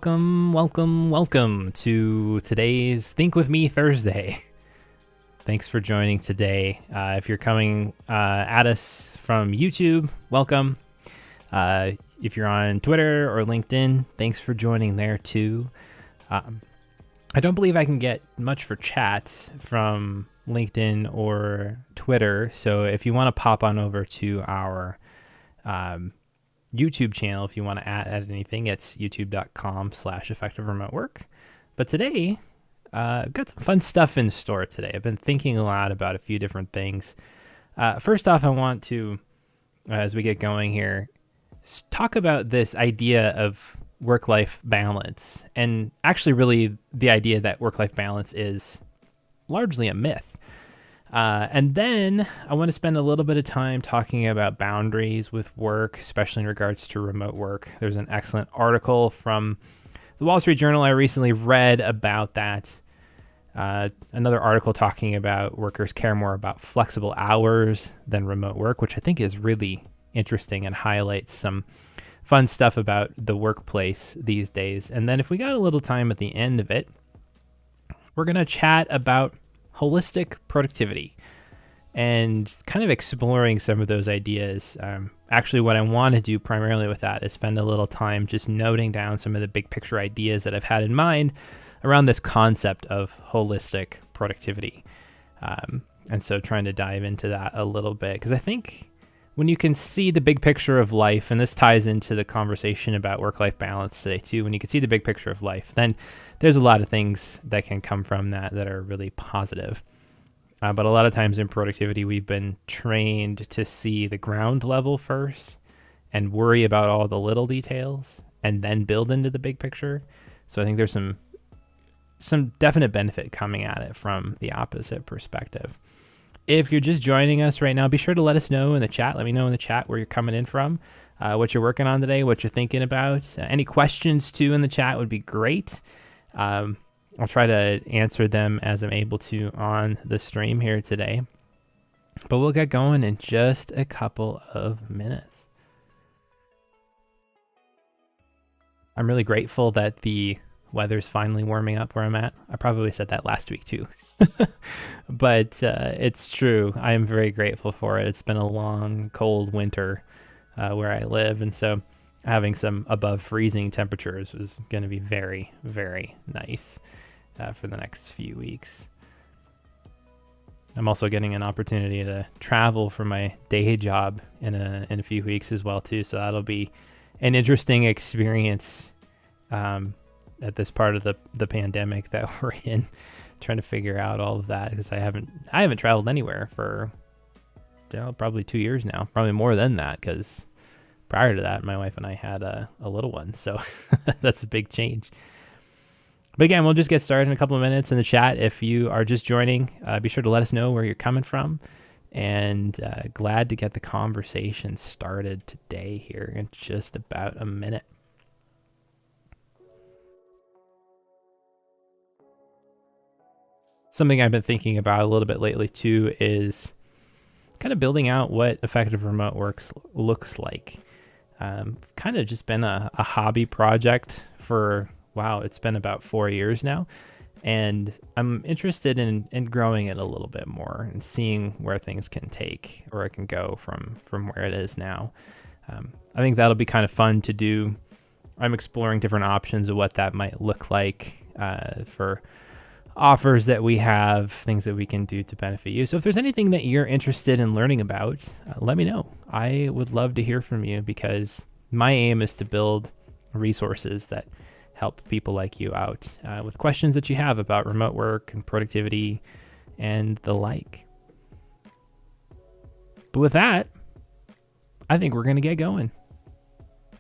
Welcome to today's Think With Me Thursday. Thanks for joining today. If you're coming at us from YouTube, welcome. If you're on Twitter or LinkedIn, thanks for joining there too. I don't believe I can get much for chat from LinkedIn or Twitter, so if you want to pop on over to our YouTube channel, if you want to add anything, it's youtube.com/effective remote work. But today, I've got some fun stuff in store today. I've been thinking a lot about a few different things. First off, I want to, as we get going here, talk about this idea of work-life balance, and actually really the idea that work-life balance is largely a myth. And then I want to spend a little bit of time talking about boundaries with work, especially in regards to remote work. There's an excellent article from the Wall Street Journal I recently read about that. Another article talking about workers care more about flexible hours than remote work, which I think is really interesting and highlights some fun stuff about the workplace these days. And then if we got a little time at the end of it, we're going to chat about holistic productivity and kind of exploring some of those ideas. Actually, what I want to do primarily with that is spend a little time just noting down some of the big picture ideas that I've had in mind around this concept of holistic productivity. And so trying to dive into that a little bit, because I think when you can see the big picture of life, and this ties into the conversation about work-life balance today too, when you can see the big picture of life, then there's a lot of things that can come from that are really positive. But a lot of times in productivity, we've been trained to see the ground level first and worry about all the little details and then build into the big picture. So I think there's some definite benefit coming at it from the opposite perspective. If you're just joining us right now, be sure to let us know in the chat. Let me know in the chat where you're coming in from, what you're working on today, what you're thinking about. Any questions too in the chat would be great. I'll try to answer them as I'm able to on the stream here today. But we'll get going in just a couple of minutes. I'm really grateful that the weather's finally warming up where I'm at. I probably said that last week too. But it's true. I am very grateful for it. It's been a long, cold winter where I live. And so having some above freezing temperatures is going to be very, very nice for the next few weeks. I'm also getting an opportunity to travel for my day job in a few weeks as well too. So that'll be an interesting experience at this part of the pandemic that we're in, trying to figure out all of that, because I haven't traveled anywhere for probably 2 years now, probably more than that, because prior to that, my wife and I had a little one, so that's a big change. But again, we'll just get started in a couple of minutes in the chat. If you are just joining, be sure to let us know where you're coming from, and glad to get the conversation started today here in just about a minute. Something I've been thinking about a little bit lately too is kind of building out what effective remote work looks like. Kind of just been a hobby project for, it's been about 4 years now. And I'm interested in growing it a little bit more and seeing where things can take, or it can go from where it is now. I think that'll be kind of fun to do. I'm exploring different options of what that might look like for offers that we have, things that we can do to benefit you. So if there's anything that you're interested in learning about, let me know. I would love to hear from you, because my aim is to build resources that help people like you out with questions that you have about remote work and productivity and the like. But with that, I think we're going to get going.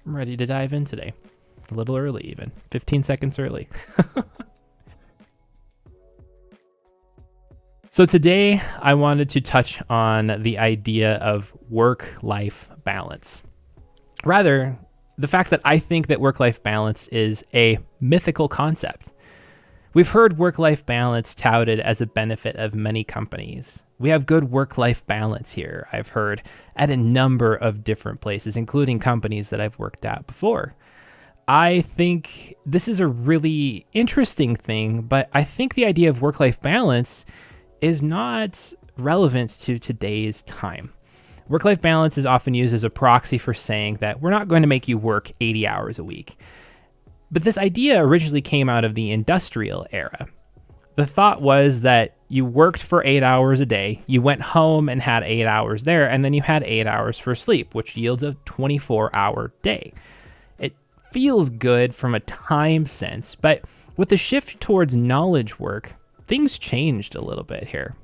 I'm ready to dive in today. A little early even, 15 seconds early. So today I wanted to touch on the idea of work-life balance. Rather, the fact that I think that work-life balance is a mythical concept. We've heard work-life balance touted as a benefit of many companies. We have good work-life balance here, I've heard, at a number of different places, including companies that I've worked at before. I think this is a really interesting thing, but I think the idea of work-life balance is not relevant to today's time. Work-life balance is often used as a proxy for saying that we're not going to make you work 80 hours a week. But this idea originally came out of the industrial era. The thought was that you worked for 8 hours a day, you went home and had 8 hours there, and then you had 8 hours for sleep, which yields a 24-hour day. It feels good from a time sense, but with the shift towards knowledge work, things changed a little bit here.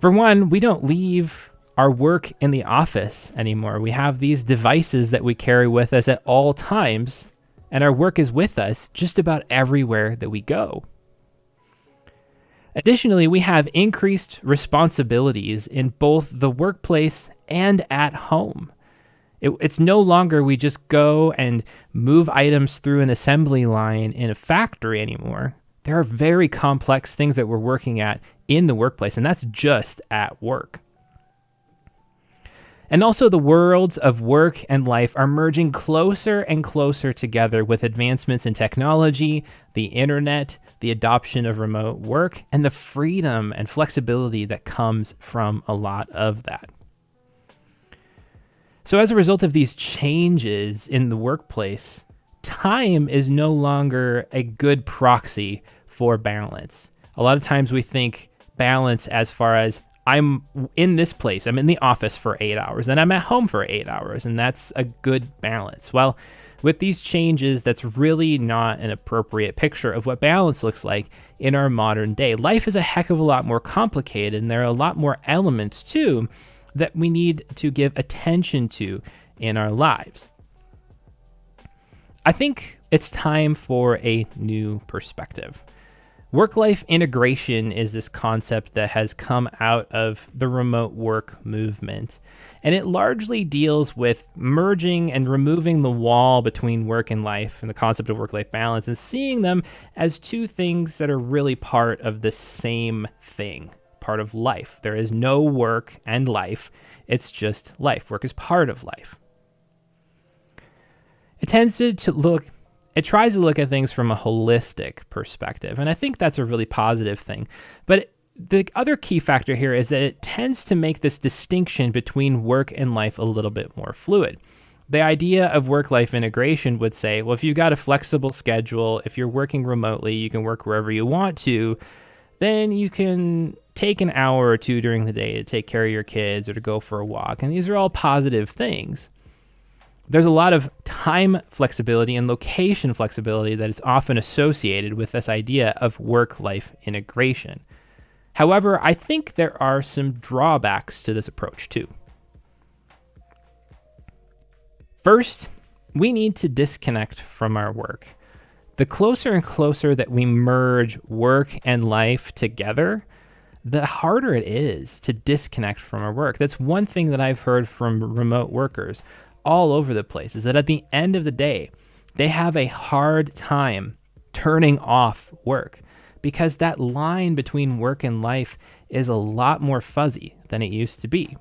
For one, we don't leave our work in the office anymore. We have these devices that we carry with us at all times, and our work is with us just about everywhere that we go. Additionally, we have increased responsibilities in both the workplace and at home. It's no longer we just go and move items through an assembly line in a factory anymore. There are very complex things that we're working at in the workplace, and that's just at work. And also the worlds of work and life are merging closer and closer together with advancements in technology, the internet, the adoption of remote work, and the freedom and flexibility that comes from a lot of that. So as a result of these changes in the workplace, time is no longer a good proxy for balance. A lot of times we think balance as far as I'm in this place, I'm in the office for 8 hours, and I'm at home for 8 hours, and that's a good balance. Well, with these changes, that's really not an appropriate picture of what balance looks like in our modern day. Life is a heck of a lot more complicated, and there are a lot more elements too that we need to give attention to in our lives. I think it's time for a new perspective. Work-life integration is this concept that has come out of the remote work movement, and it largely deals with merging and removing the wall between work and life and the concept of work-life balance and seeing them as two things that are really part of the same thing, part of life. There is no work and life, it's just life. Work is part of life. It tries to look at things from a holistic perspective, and I think that's a really positive thing. But the other key factor here is that it tends to make this distinction between work and life a little bit more fluid. The idea of work-life integration would say, well, if you've got a flexible schedule, if you're working remotely, you can work wherever you want to, then you can take an hour or two during the day to take care of your kids or to go for a walk, and these are all positive things. There's a lot of time flexibility and location flexibility that is often associated with this idea of work-life integration. However, I think there are some drawbacks to this approach too. First, we need to disconnect from our work. The closer and closer that we merge work and life together, the harder it is to disconnect from our work. That's one thing that I've heard from remote workers all over the place, is that at the end of the day, they have a hard time turning off work because that line between work and life is a lot more fuzzy than it used to be.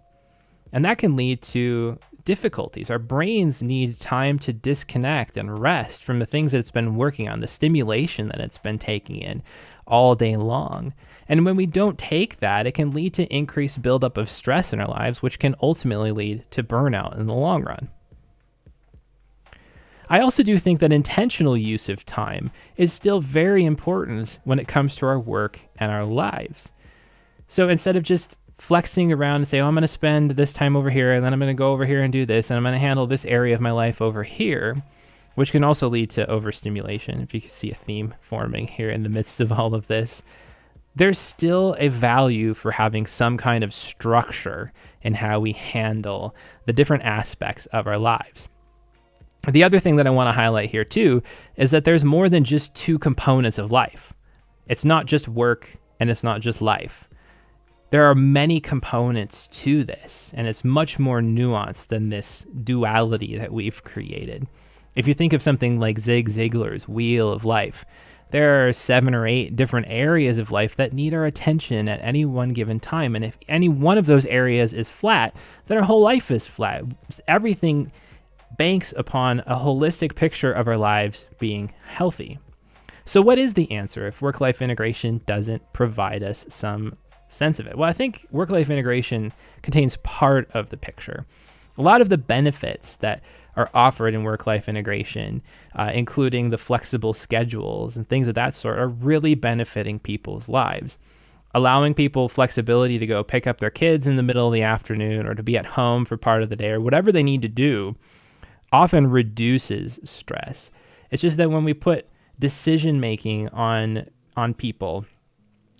And that can lead to difficulties. Our brains need time to disconnect and rest from the things that it's been working on, the stimulation that it's been taking in all day long. And when we don't take that, it can lead to increased buildup of stress in our lives, which can ultimately lead to burnout in the long run. I also do think that intentional use of time is still very important when it comes to our work and our lives. So instead of just flexing around and say, oh, I'm going to spend this time over here, and then I'm going to go over here and do this, and I'm going to handle this area of my life over here, which can also lead to overstimulation, if you can see a theme forming here in the midst of all of this. There's still a value for having some kind of structure in how we handle the different aspects of our lives. The other thing that I want to highlight here too is that there's more than just two components of life. It's not just work and it's not just life. There are many components to this, and it's much more nuanced than this duality that we've created. If you think of something like Zig Ziglar's Wheel of Life, there are 7 or 8 different areas of life that need our attention at any one given time. And if any one of those areas is flat, then our whole life is flat. Everything banks upon a holistic picture of our lives being healthy. So what is the answer if work-life integration doesn't provide us some sense of it? Well, I think work-life integration contains part of the picture. A lot of the benefits that are offered in work-life integration, including the flexible schedules and things of that sort, are really benefiting people's lives. Allowing people flexibility to go pick up their kids in the middle of the afternoon or to be at home for part of the day or whatever they need to do often reduces stress. It's just that when we put decision making on people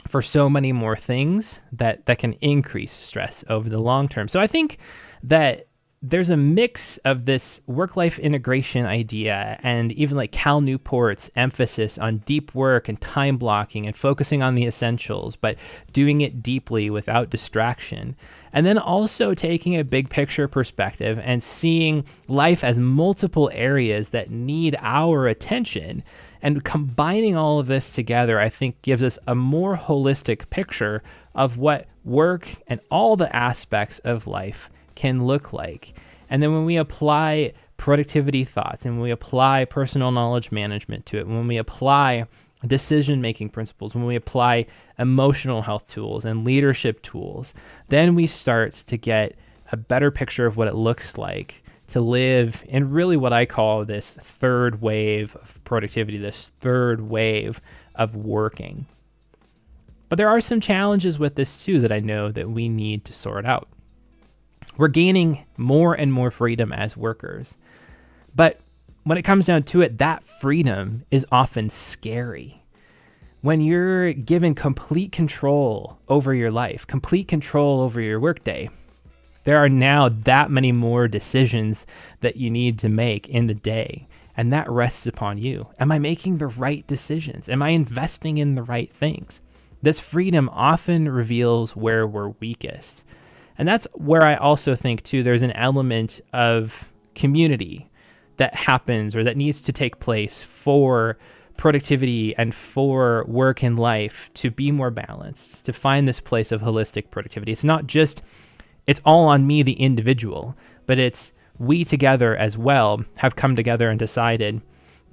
for so many more things, that can increase stress over the long term. So I think that there's a mix of this work-life integration idea and even like Cal Newport's emphasis on deep work and time blocking and focusing on the essentials, but doing it deeply without distraction. And then also taking a big picture perspective and seeing life as multiple areas that need our attention. And combining all of this together, I think, gives us a more holistic picture of what work and all the aspects of life can look like. And then when we apply productivity thoughts and when we apply personal knowledge management to it, when we apply decision-making principles, when we apply emotional health tools and leadership tools, then we start to get a better picture of what it looks like to live in really what I call this third wave of productivity, this third wave of working. But there are some challenges with this too that I know that we need to sort out. We're gaining more and more freedom as workers. But when it comes down to it, that freedom is often scary. When you're given complete control over your life, complete control over your workday, there are now that many more decisions that you need to make in the day, and that rests upon you. Am I making the right decisions? Am I investing in the right things? This freedom often reveals where we're weakest. And that's where I also think, too, there's an element of community that happens or that needs to take place for productivity and for work and life to be more balanced, to find this place of holistic productivity. It's not just, it's all on me, the individual, but it's we together as well have come together and decided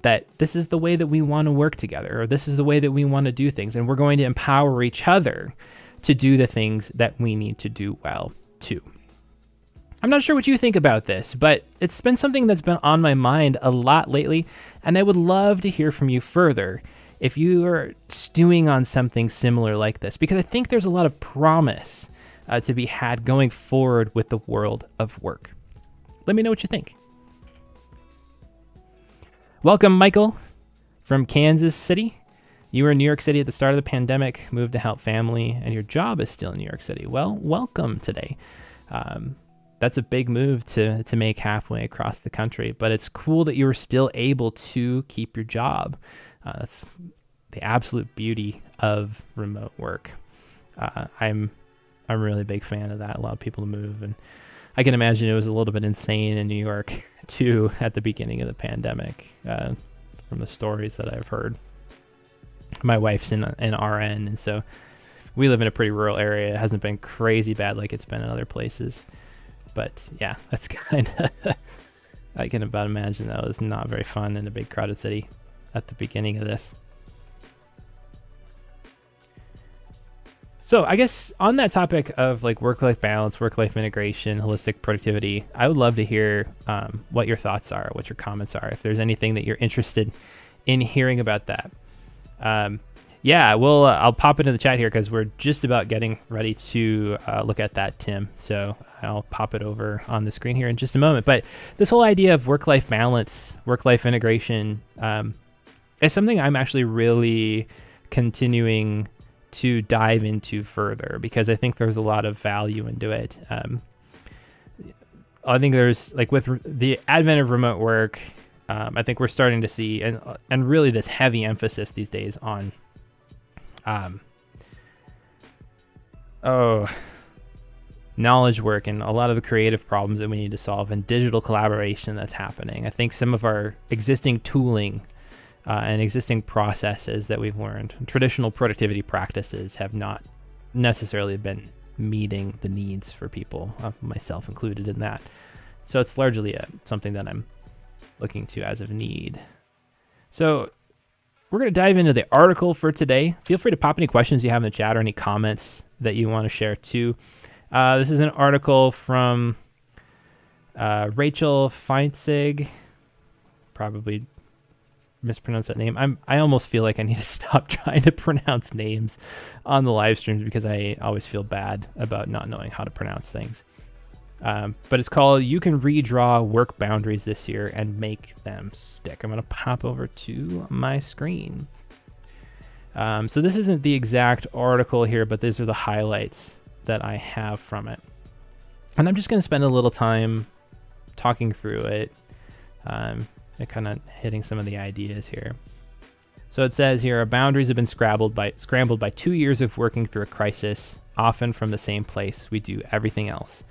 that this is the way that we want to work together, or this is the way that we want to do things. And we're going to empower each other to do the things that we need to do well too. I'm not sure what you think about this, but it's been something that's been on my mind a lot lately, and I would love to hear from you further if you are stewing on something similar like this, because I think there's a lot of promise to be had going forward with the world of work. Let me know what you think. Welcome, Michael, from Kansas City. You were in New York City at the start of the pandemic, moved to help family, and your job is still in New York City. Well, welcome today. That's a big move to make halfway across the country, but it's cool that you were still able to keep your job. That's the absolute beauty of remote work. I'm a really big fan of that. A lot of people move, and I can imagine it was a little bit insane in New York too at the beginning of the pandemic, from the stories that I've heard. My wife's an RN, and so we live in a pretty rural area. It hasn't been crazy bad like it's been in other places. But yeah, that's kind of, I can about imagine that was not very fun in a big crowded city at the beginning of this. So I guess on that topic of like work-life balance, work-life integration, holistic productivity, I would love to hear what your thoughts are, what your comments are, if there's anything that you're interested in hearing about that. Yeah, I'll pop it in the chat here because we're just about getting ready to look at that, Tim. So I'll pop it over on the screen here in just a moment. But this whole idea of work-life balance, work-life integration, is something I'm actually really continuing to dive into further because I think there's a lot of value into it. I think there's, like, with the advent of remote work, I think we're starting to see, and really this heavy emphasis these days on knowledge work and a lot of the creative problems that we need to solve and digital collaboration that's happening. I think some of our existing tooling and existing processes that we've learned, traditional productivity practices, have not necessarily been meeting the needs for people, myself included in that. So it's largely something that I'm looking to as of need. So we're going to dive into the article for today. Feel free to pop any questions you have in the chat or any comments that you want to share too. This is an article from Rachel Feinzig. Probably mispronounced that name. I almost feel like I need to stop trying to pronounce names on the live streams because I always feel bad about not knowing how to pronounce things. But it's called "You Can Redraw Work Boundaries This Year and Make Them Stick." I'm going to pop over to my screen. So this isn't the exact article here, but these are the highlights that I have from it. And I'm just going to spend a little time talking through it, and kind of hitting some of the ideas here. So it says here, our boundaries have been scrambled by 2 years of working through a crisis, often from the same place we do everything else.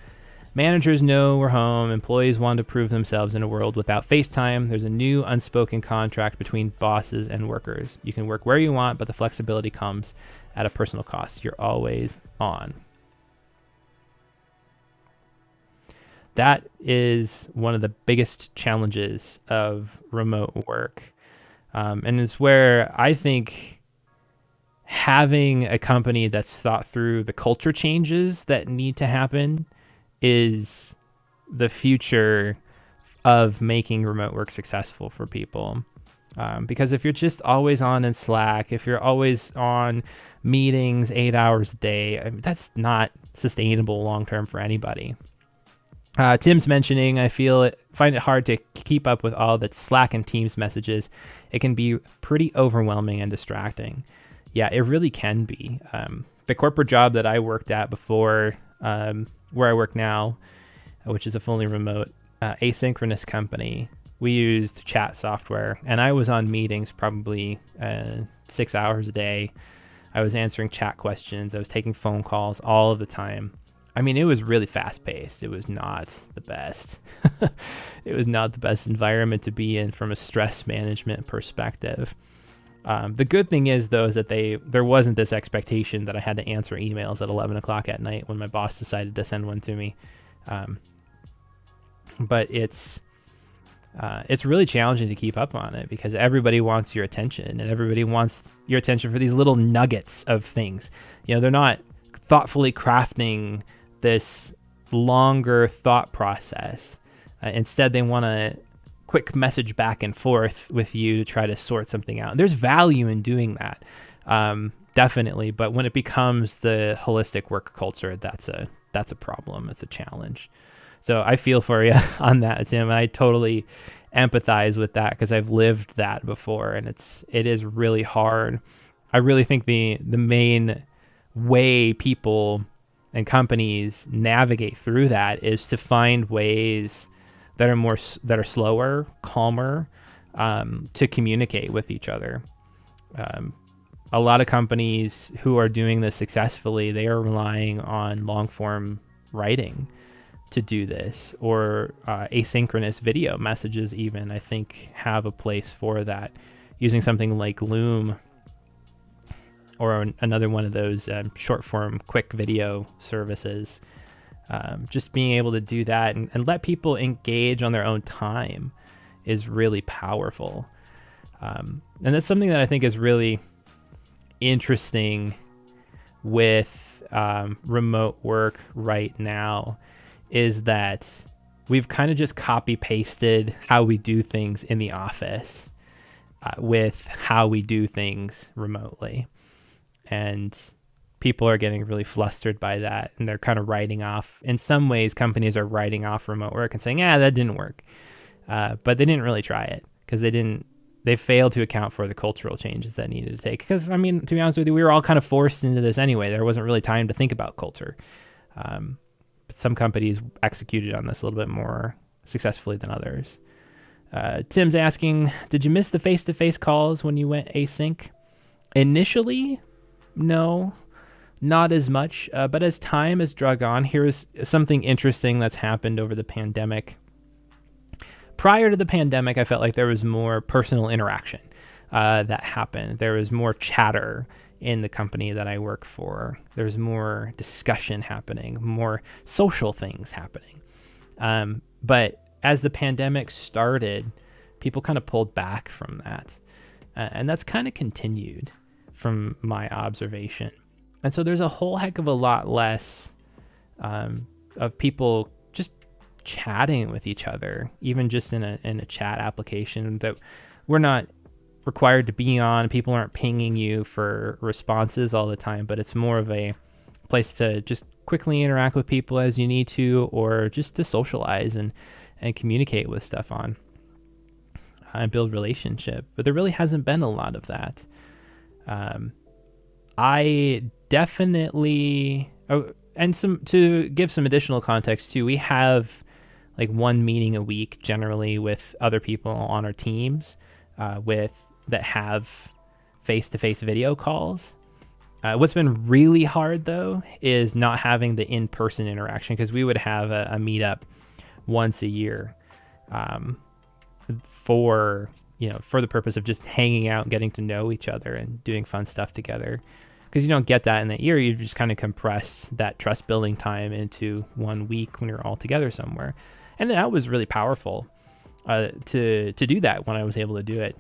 Managers know we're home. Employees want to prove themselves in a world without FaceTime. There's a new unspoken contract between bosses and workers. You can work where you want, but the flexibility comes at a personal cost. You're always on. That is one of the biggest challenges of remote work. And is where I think having a company that's thought through the culture changes that need to happen is the future of making remote work successful for people. Because if you're just always on in Slack, if you're always on meetings 8 hours a day, I mean, that's not sustainable long-term for anybody. Tim's mentioning, find it hard to keep up with all the Slack and Teams messages. It can be pretty overwhelming and distracting. Yeah, it really can be. The corporate job that I worked at before, where I work now, which is a fully remote asynchronous company, we used chat software, and I was on meetings probably 6 hours a day. I was answering chat questions. I was taking phone calls all of the time. I mean, it was really fast paced. It was not the best. It was not the best environment to be in from a stress management perspective. The good thing is, though, is that there wasn't this expectation that I had to answer emails at 11 o'clock at night when my boss decided to send one to me. But it's really challenging to keep up on it because everybody wants your attention, and everybody wants your attention for these little nuggets of things. You know, they're not thoughtfully crafting this longer thought process. Instead, they want a quick message back and forth with you to try to sort something out. There's value in doing that, definitely. But when it becomes the holistic work culture, that's a problem. It's a challenge. So I feel for you on that, Tim. I totally empathize with that because I've lived that before, and it is really hard. I really think the main way people and companies navigate through that is to find ways that are slower, calmer, to communicate with each other. A lot of companies who are doing this successfully, they are relying on long form writing to do this, or asynchronous video messages even, I think, have a place for that, using something like Loom or another one of those short form quick video services. Just being able to do that and let people engage on their own time is really powerful. And that's something that I think is really interesting with remote work right now, is that we've kind of just copy pasted how we do things in the office with how we do things remotely. And people are getting really flustered by that, and they're kind of writing off. In some ways, companies are writing off remote work and saying, that didn't work. But they didn't really try it because they failed to account for the cultural changes that needed to take. Because, I mean, to be honest with you, we were all kind of forced into this anyway. There wasn't really time to think about culture. But some companies executed on this a little bit more successfully than others. Tim's asking, did you miss the face-to-face calls when you went async? Initially, no, not as much. But as time has dragged on, here's something interesting that's happened over the pandemic. Prior to the pandemic, I felt like there was more personal interaction that happened. There was more chatter in the company that I work for. There's more discussion happening, more social things happening. But as the pandemic started, people kind of pulled back from that. And that's kind of continued from my observation. And so there's a whole heck of a lot less of people just chatting with each other, even just in a chat application that we're not required to be on. People aren't pinging you for responses all the time, but it's more of a place to just quickly interact with people as you need to, or just to socialize and communicate with stuff on and build relationship. But there really hasn't been a lot of that. I definitely, and to give some additional context too, we have like one meeting a week generally with other people on our teams that have face-to-face video calls. What's been really hard though is not having the in-person interaction, because we would have a meetup once a year for the purpose of just hanging out and getting to know each other and doing fun stuff together. Because you don't get that in that year. You just kind of compress that trust building time into 1 week when you're all together somewhere. And that was really powerful to do that when I was able to do it.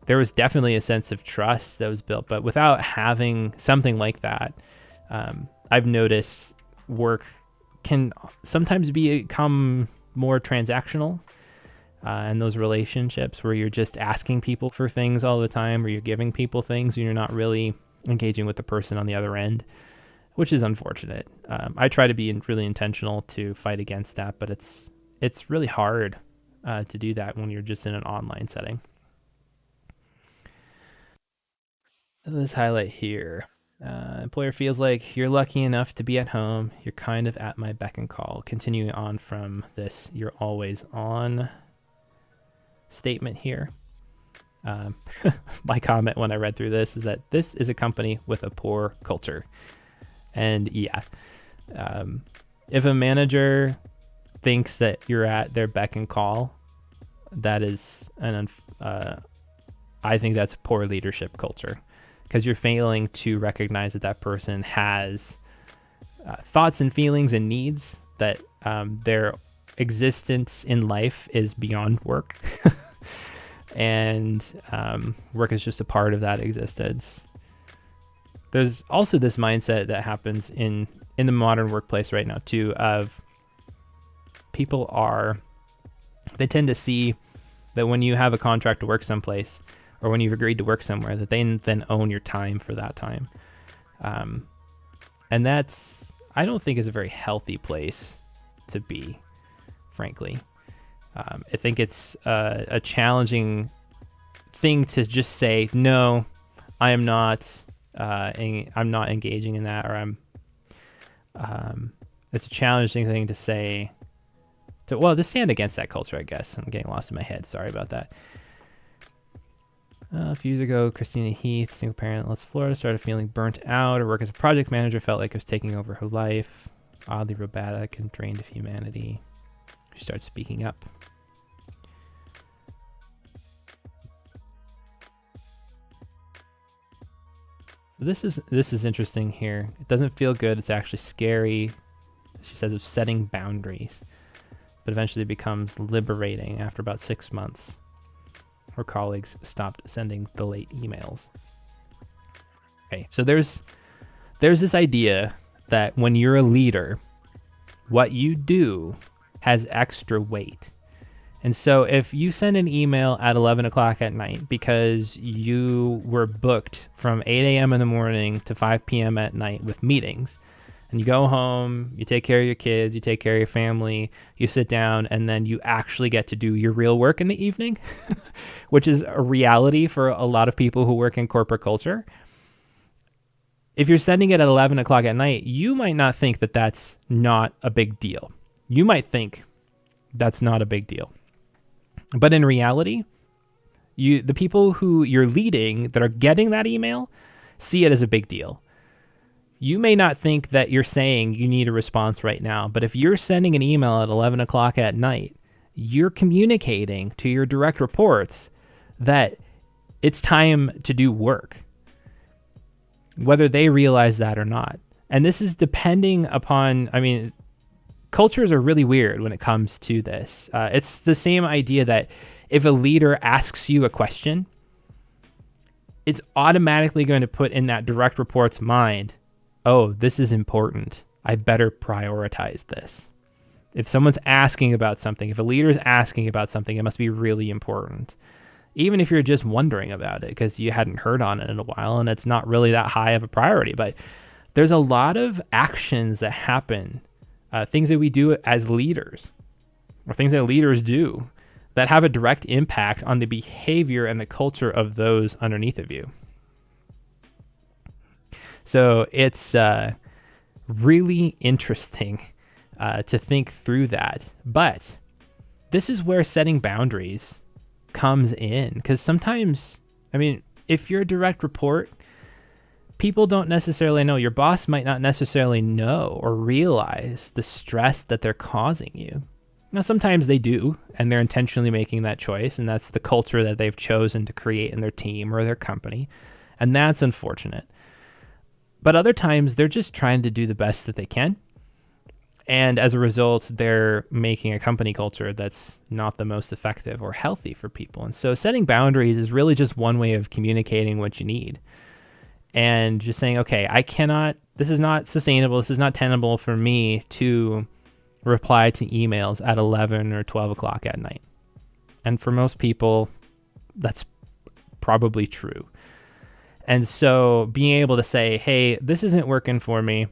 There was definitely a sense of trust that was built, but without having something like that, I've noticed work can sometimes become more transactional, and those relationships where you're just asking people for things all the time, or you're giving people things and you're not really engaging with the person on the other end, which is unfortunate. I try to be really intentional to fight against that, but it's really hard to do that when you're just in an online setting. This highlight here. Employer feels like you're lucky enough to be at home. You're kind of at my beck and call. Continuing on from this, you're always on statement here. My comment when I read through this is that this is a company with a poor culture. And yeah, if a manager thinks that you're at their beck and call, that is I think that's poor leadership culture, because you're failing to recognize that person has thoughts and feelings and needs, that their existence in life is beyond work. And work is just a part of that existence. There's also this mindset that happens in the modern workplace right now too, of people they tend to see that when you have a contract to work someplace, or when you've agreed to work somewhere, that they then own your time for that time. And that's, I don't think, is a very healthy place to be, frankly. I think it's a challenging thing to just say, no, I'm not engaging in that, or it's a challenging thing to say. To stand against that culture, I guess. I'm getting lost in my head. Sorry about that. A few years ago, Christina Heath, single parent, left Florida, started feeling burnt out. Her work as a project manager felt like it was taking over her life. Oddly robotic and drained of humanity. She started speaking up. This is interesting here. It doesn't feel good. It's actually scary. She says of setting boundaries, but eventually becomes liberating after about 6 months. Her colleagues stopped sending the late emails. Okay, so there's this idea that when you're a leader, what you do has extra weight. And so if you send an email at 11 o'clock at night because you were booked from 8 a.m. in the morning to 5 p.m. at night with meetings, and you go home, you take care of your kids, you take care of your family, you sit down, and then you actually get to do your real work in the evening, which is a reality for a lot of people who work in corporate culture. If you're sending it at 11 o'clock at night, you might not think that that's not a big deal. You might think that's not a big deal. But in reality, the people who you're leading that are getting that email see it as a big deal. You may not think that you're saying you need a response right now, but if you're sending an email at 11 o'clock at night, you're communicating to your direct reports that it's time to do work, whether they realize that or not. And this is depending upon, cultures are really weird when it comes to this. It's the same idea that if a leader asks you a question, it's automatically going to put in that direct report's mind, oh, this is important. I better prioritize this. If someone's asking about something, if a leader is asking about something, it must be really important. Even if you're just wondering about it because you hadn't heard on it in a while and it's not really that high of a priority. But there's a lot of actions that happen, things that we do as leaders or things that leaders do that have a direct impact on the behavior and the culture of those underneath of you. So it's really interesting to think through that. But this is where setting boundaries comes in, because sometimes, I mean, if you're a direct report, people don't necessarily know, your boss might not necessarily know or realize the stress that they're causing you. Now, sometimes they do, and they're intentionally making that choice, and that's the culture that they've chosen to create in their team or their company, and that's unfortunate. But other times, they're just trying to do the best that they can, and as a result, they're making a company culture that's not the most effective or healthy for people. And so setting boundaries is really just one way of communicating what you need, and just saying, okay, this is not sustainable, this is not tenable for me to reply to emails at 11 or 12 o'clock at night. And for most people, that's probably true. And so being able to say, hey, this isn't working for me,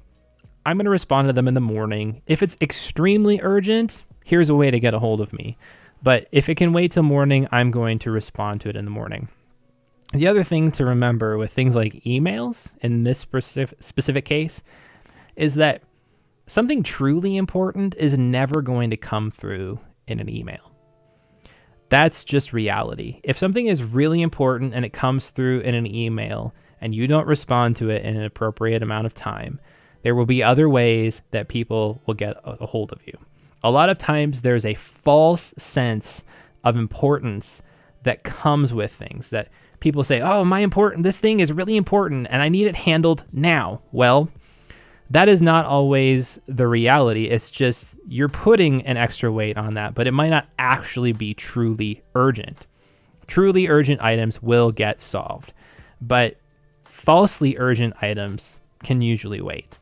I'm going to respond to them in the morning. If it's extremely urgent, here's a way to get a hold of me. But if it can wait till morning, I'm going to respond to it in the morning. The other thing to remember with things like emails in this specific case is that something truly important is never going to come through in an email. That's just reality. If something is really important and it comes through in an email and you don't respond to it in an appropriate amount of time, there will be other ways that people will get a hold of you. A lot of times there's a false sense of importance that comes with things, that people say, oh, this thing is really important and I need it handled now. Well, that is not always the reality. It's just you're putting an extra weight on that, but it might not actually be truly urgent. Truly urgent items will get solved, but falsely urgent items can usually wait.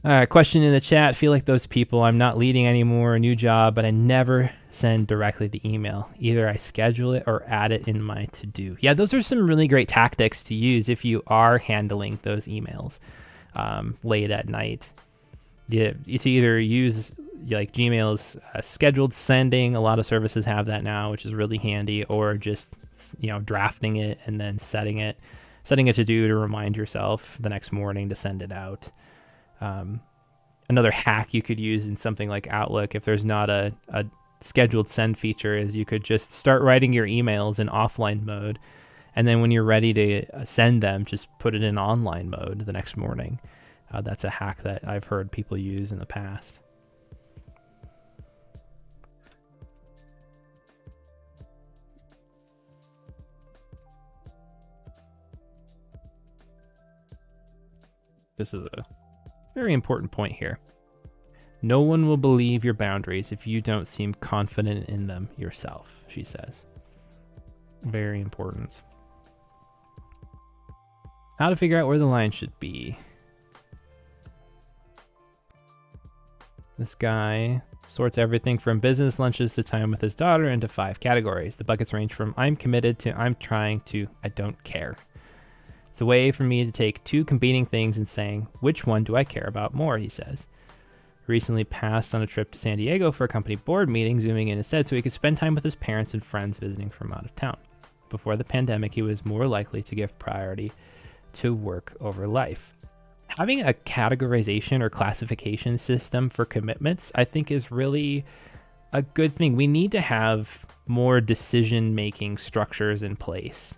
All right, question in the chat. Feel like those people. I'm not leading anymore, a new job, but I never send directly the email. Either I schedule it or add it in my to-do. Yeah, those are some really great tactics to use if you are handling those emails late at night. Yeah, it's either use like Gmail's scheduled sending. A lot of services have that now, which is really handy, or just drafting it and then setting a to-do to remind yourself the next morning to send it out. Another hack you could use in something like Outlook, if there's not a scheduled send feature, is you could just start writing your emails in offline mode, and then when you're ready to send them, just put it in online mode the next morning. That's a hack that I've heard people use in the past. This is a very important point here. No one will believe your boundaries if you don't seem confident in them yourself, she says. Very important. How to figure out where the line should be. This guy sorts everything from business lunches to time with his daughter into 5 categories. The buckets range from I'm committed to I'm trying to I don't care. It's a way for me to take 2 competing things and saying, which one do I care about more, he says. Recently passed on a trip to San Diego for a company board meeting, zooming in instead so he could spend time with his parents and friends visiting from out of town. Before the pandemic, he was more likely to give priority to work over life. Having a categorization or classification system for commitments, I think, is really a good thing. We need to have more decision-making structures in place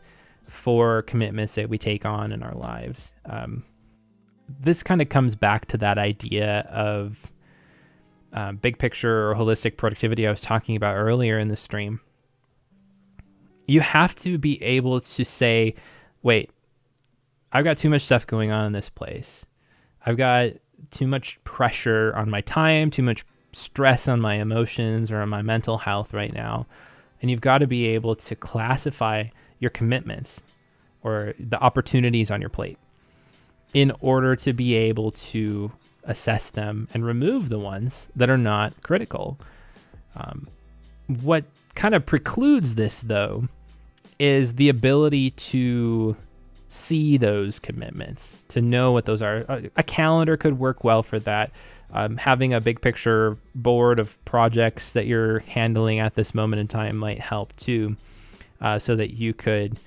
for commitments that we take on in our lives. This kind of comes back to that idea of big picture or holistic productivity I was talking about earlier in the stream. You have to be able to say, wait, I've got too much stuff going on in this place. I've got too much pressure on my time, too much stress on my emotions or on my mental health right now. And you've got to be able to classify your commitments or the opportunities on your plate in order to be able to assess them and remove the ones that are not critical. What kind of precludes this, though, is the ability to see those commitments, to know what those are. A calendar could work well for that. Having a big picture board of projects that you're handling at this moment in time might help too, so that you could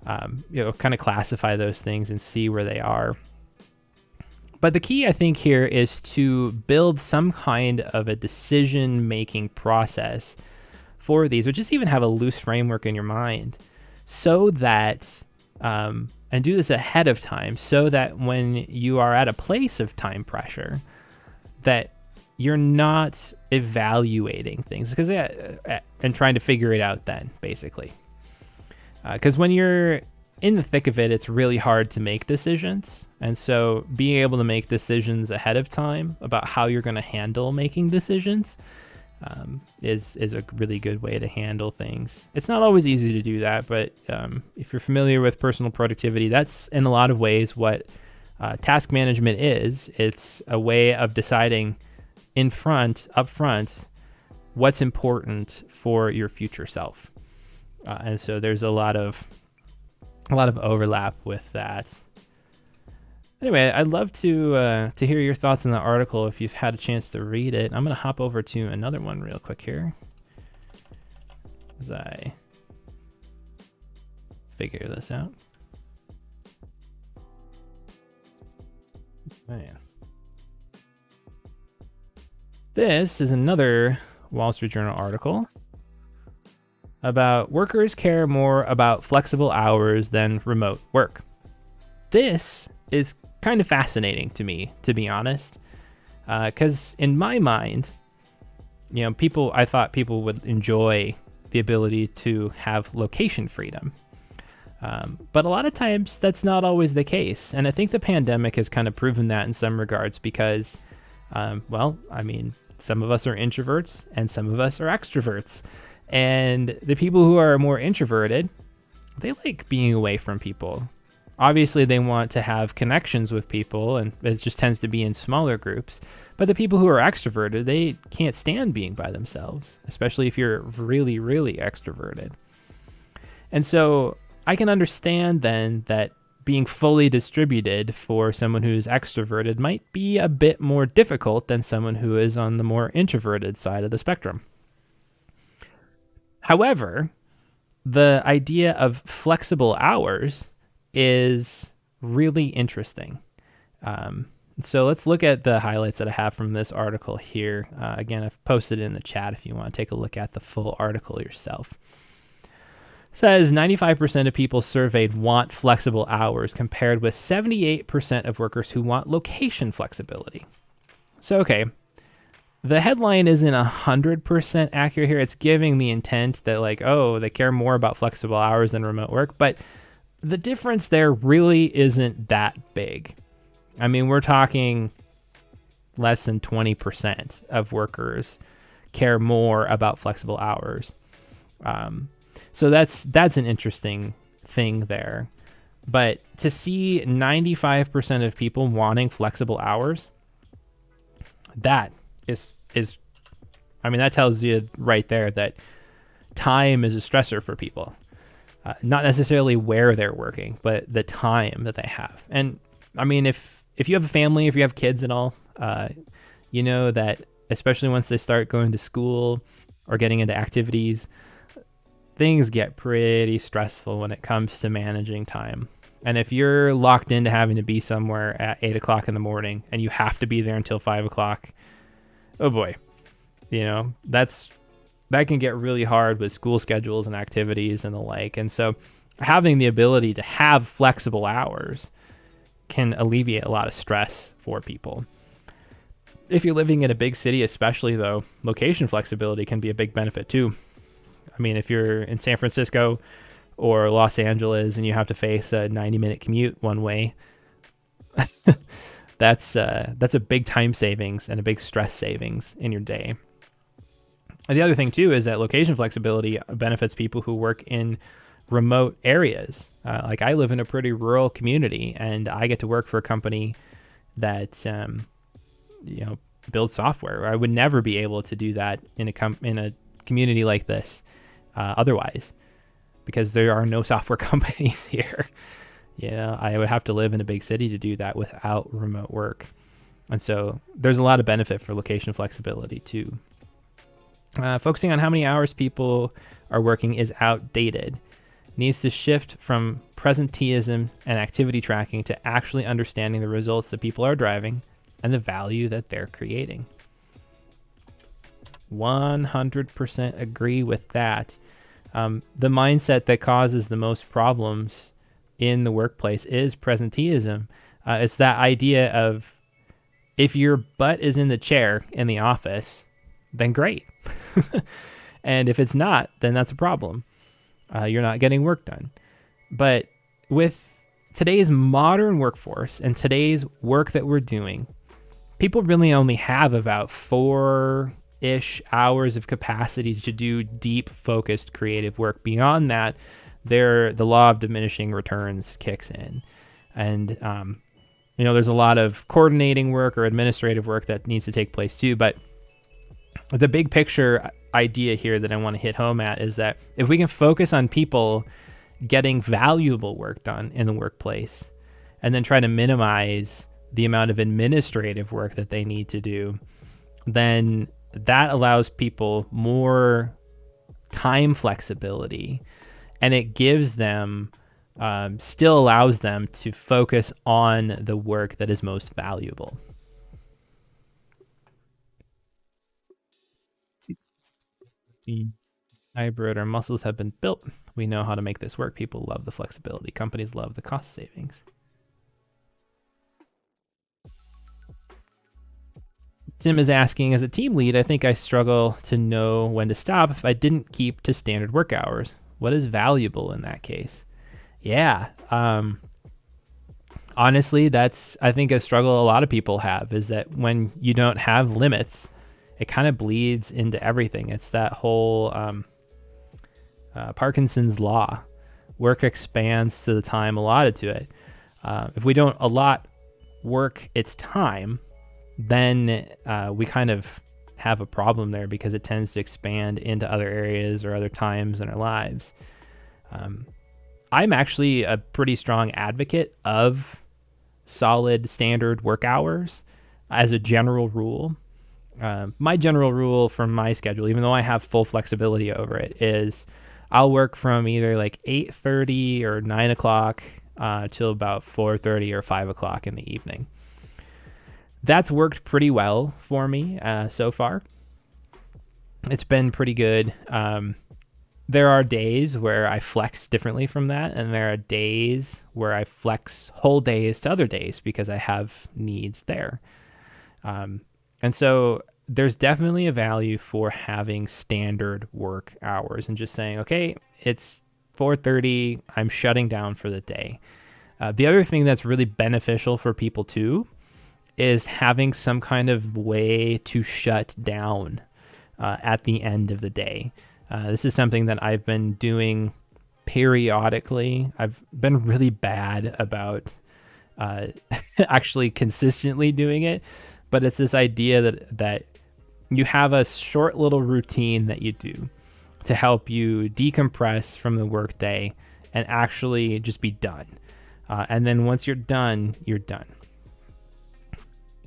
kind of classify those things and see where they are. But the key, I think, here is to build some kind of a decision-making process for these, or just even have a loose framework in your mind so that, and do this ahead of time, so that when you are at a place of time pressure, that you're not evaluating things and trying to figure it out then, basically. Because when you're in the thick of it, it's really hard to make decisions. And so being able to make decisions ahead of time about how you're going to handle making decisions is a really good way to handle things. It's not always easy to do that, but if you're familiar with personal productivity, that's in a lot of ways what task management is. It's a way of deciding up front, what's important for your future self. And so there's a lot of overlap with that. Anyway, I'd love to hear your thoughts on the article if you've had a chance to read it. I'm going to hop over to another one real quick here as I figure this out. Man. This is another Wall Street Journal article about workers care more about flexible hours than remote work. This is kind of fascinating to me, to be honest, because in my mind, I thought people would enjoy the ability to have location freedom. But a lot of times that's not always the case. And I think the pandemic has kind of proven that in some regards because, some of us are introverts and some of us are extroverts. And the people who are more introverted, they like being away from people. Obviously, they want to have connections with people, and it just tends to be in smaller groups. But the people who are extroverted, they can't stand being by themselves, especially if you're really, really extroverted. And so I can understand then that being fully distributed for someone who's extroverted might be a bit more difficult than someone who is on the more introverted side of the spectrum. However, the idea of flexible hours is really interesting. So let's look at the highlights that I have from this article here. Again, I've posted it in the chat if you want to take a look at the full article yourself. It says 95% of people surveyed want flexible hours compared with 78% of workers who want location flexibility. So, okay. The headline isn't 100% accurate here. It's giving the intent that they care more about flexible hours than remote work. But the difference there really isn't that big. I mean, we're talking less than 20% of workers care more about flexible hours. So that's an interesting thing there. But to see 95% of people wanting flexible hours, that that tells you right there that time is a stressor for people. Not necessarily where they're working, but the time that they have. And I mean, if you have a family, if you have kids and all, you know that especially once they start going to school or getting into activities, things get pretty stressful when it comes to managing time. And if you're locked into having to be somewhere at 8 o'clock in the morning and you have to be there until 5 o'clock, oh boy, that can get really hard with school schedules and activities and the like. And so having the ability to have flexible hours can alleviate a lot of stress for people. If you're living in a big city, especially though, location flexibility can be a big benefit too. I mean, if you're in San Francisco or Los Angeles and you have to face a 90-minute commute one way, That's a big time savings and a big stress savings in your day. And the other thing too is that location flexibility benefits people who work in remote areas. Like I live in a pretty rural community, and I get to work for a company that builds software. I would never be able to do that in a community like this otherwise, because there are no software companies here. I would have to live in a big city to do that without remote work. And so there's a lot of benefit for location flexibility too. Focusing on how many hours people are working is outdated. Needs to shift from presenteeism and activity tracking to actually understanding the results that people are driving and the value that they're creating. 100% agree with that. The mindset that causes the most problems in the workplace is presenteeism. It's that idea of, if your butt is in the chair in the office, then great. And if it's not, then that's a problem. You're not getting work done. But with today's modern workforce and today's work that we're doing, people really only have about 4-ish hours of capacity to do deep, focused, creative work. Beyond that, the law of diminishing returns kicks in. And, there's a lot of coordinating work or administrative work that needs to take place too. But the big picture idea here that I want to hit home at is that if we can focus on people getting valuable work done in the workplace, and then try to minimize the amount of administrative work that they need to do, then that allows people more time flexibility, and it gives them, still allows them to focus on the work that is most valuable. The hybrid, our muscles have been built. We know how to make this work. People love the flexibility. Companies love the cost savings. Tim is asking, as a team lead, I think I struggle to know when to stop if I didn't keep to standard work hours. What is valuable in that case? Yeah. Honestly, that's, I think, a struggle a lot of people have, is that when you don't have limits, it kind of bleeds into everything. It's that whole Parkinson's law. Work expands to the time allotted to it. If we don't allot work its time, then we kind of have a problem there, because it tends to expand into other areas or other times in our lives. I'm actually a pretty strong advocate of solid standard work hours as a general rule. My general rule from my schedule, even though I have full flexibility over it, is I'll work from either like 8:30 or 9 o'clock till about 4:30 or 5 o'clock in the evening. That's worked pretty well for me so far. It's been pretty good. There are days where I flex differently from that, and there are days where I flex whole days to other days because I have needs there. And so there's definitely a value for having standard work hours and just saying, okay, it's 4:30, I'm shutting down for the day. The other thing that's really beneficial for people too is having some kind of way to shut down at the end of the day. This is something that I've been doing periodically. I've been really bad about actually consistently doing it, but it's this idea that you have a short little routine that you do to help you decompress from the workday and actually just be done. And then once you're done, you're done.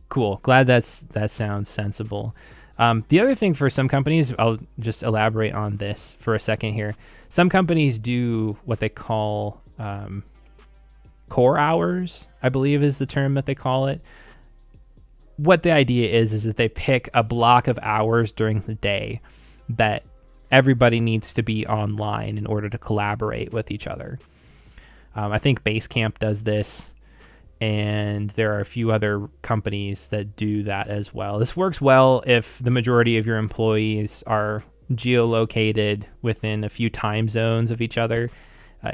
Cool. Glad that sounds sensible. The other thing for some companies, I'll just elaborate on this for a second here. Some companies do what they call core hours, I believe is the term that they call it. What the idea is that they pick a block of hours during the day that everybody needs to be online in order to collaborate with each other. I think Basecamp does this, and there are a few other companies that do that as well. This works well if the majority of your employees are geolocated within a few time zones of each other.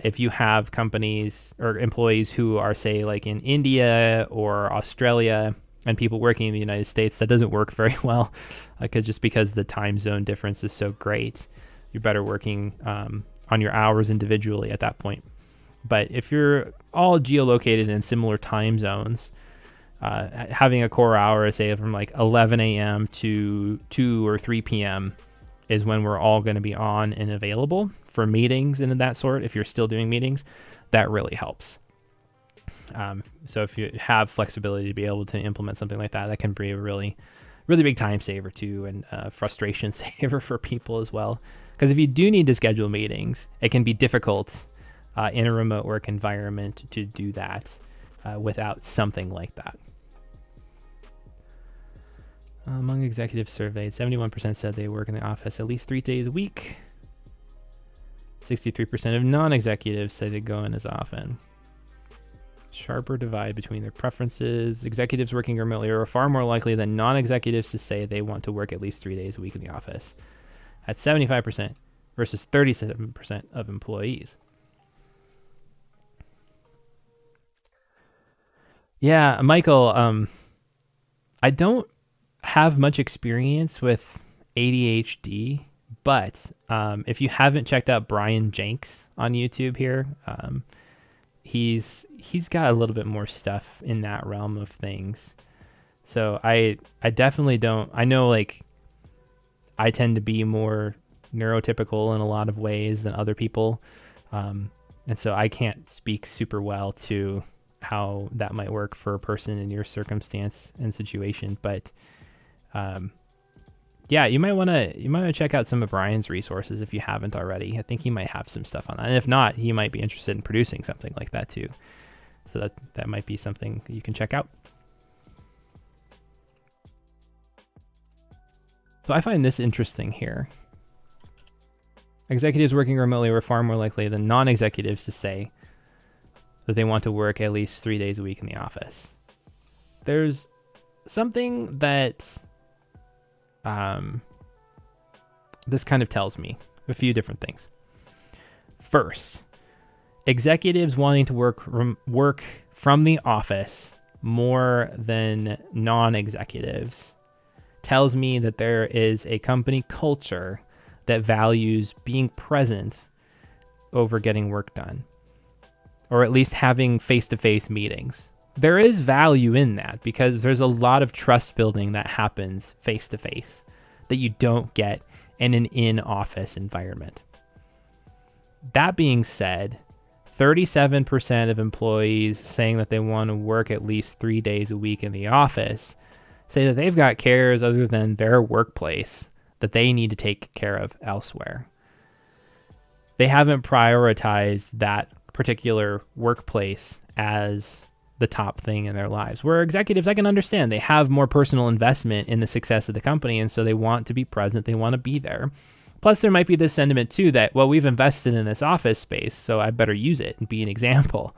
If you have companies or employees who are, say, like in India or Australia, and people working in the United States, that doesn't work very well, just because the time zone difference is so great. You're better working on your hours individually at that point. But if you're all geolocated in similar time zones, having a core hour, say from like 11 a.m. to 2 or 3 p.m. is when we're all going to be on and available for meetings and that sort. If you're still doing meetings, that really helps. So if you have flexibility to be able to implement something like that, that can be a really, really big time saver too, and frustration saver for people as well. Because if you do need to schedule meetings, it can be difficult in a remote work environment to do that without something like that. Among executives surveyed, 71% said they work in the office at least 3 days a week. 63% of non-executives say they go in as often. Sharper divide between their preferences. Executives working remotely are far more likely than non-executives to say they want to work at least 3 days a week in the office, at 75% versus 37% of employees. Yeah, Michael, I don't have much experience with ADHD, but if you haven't checked out Brian Jenks on YouTube here, he's got a little bit more stuff in that realm of things. So I definitely don't. I know, like, I tend to be more neurotypical in a lot of ways than other people, and so I can't speak super well to how that might work for a person in your circumstance and situation. But yeah, you might want to check out some of Brian's resources if you haven't already. I think he might have some stuff on that. And if not, he might be interested in producing something like that too. So that might be something you can check out. So I find this interesting here. Executives working remotely were far more likely than non-executives to say that they want to work at least 3 days a week in the office. There's something that this kind of tells me a few different things. First, executives wanting to work from the office more than non-executives tells me that there is a company culture that values being present over getting work done, or at least having face-to-face meetings. There is value in that because there's a lot of trust building that happens face-to-face that you don't get in an in-office environment. That being said, 37% of employees saying that they want to work at least 3 days a week in the office say that they've got cares other than their workplace that they need to take care of elsewhere. They haven't prioritized that particular workplace as the top thing in their lives. Where executives, I can understand, they have more personal investment in the success of the company, and so they want to be present, they want to be there. Plus, there might be this sentiment too that, well, we've invested in this office space, so I better use it and be an example.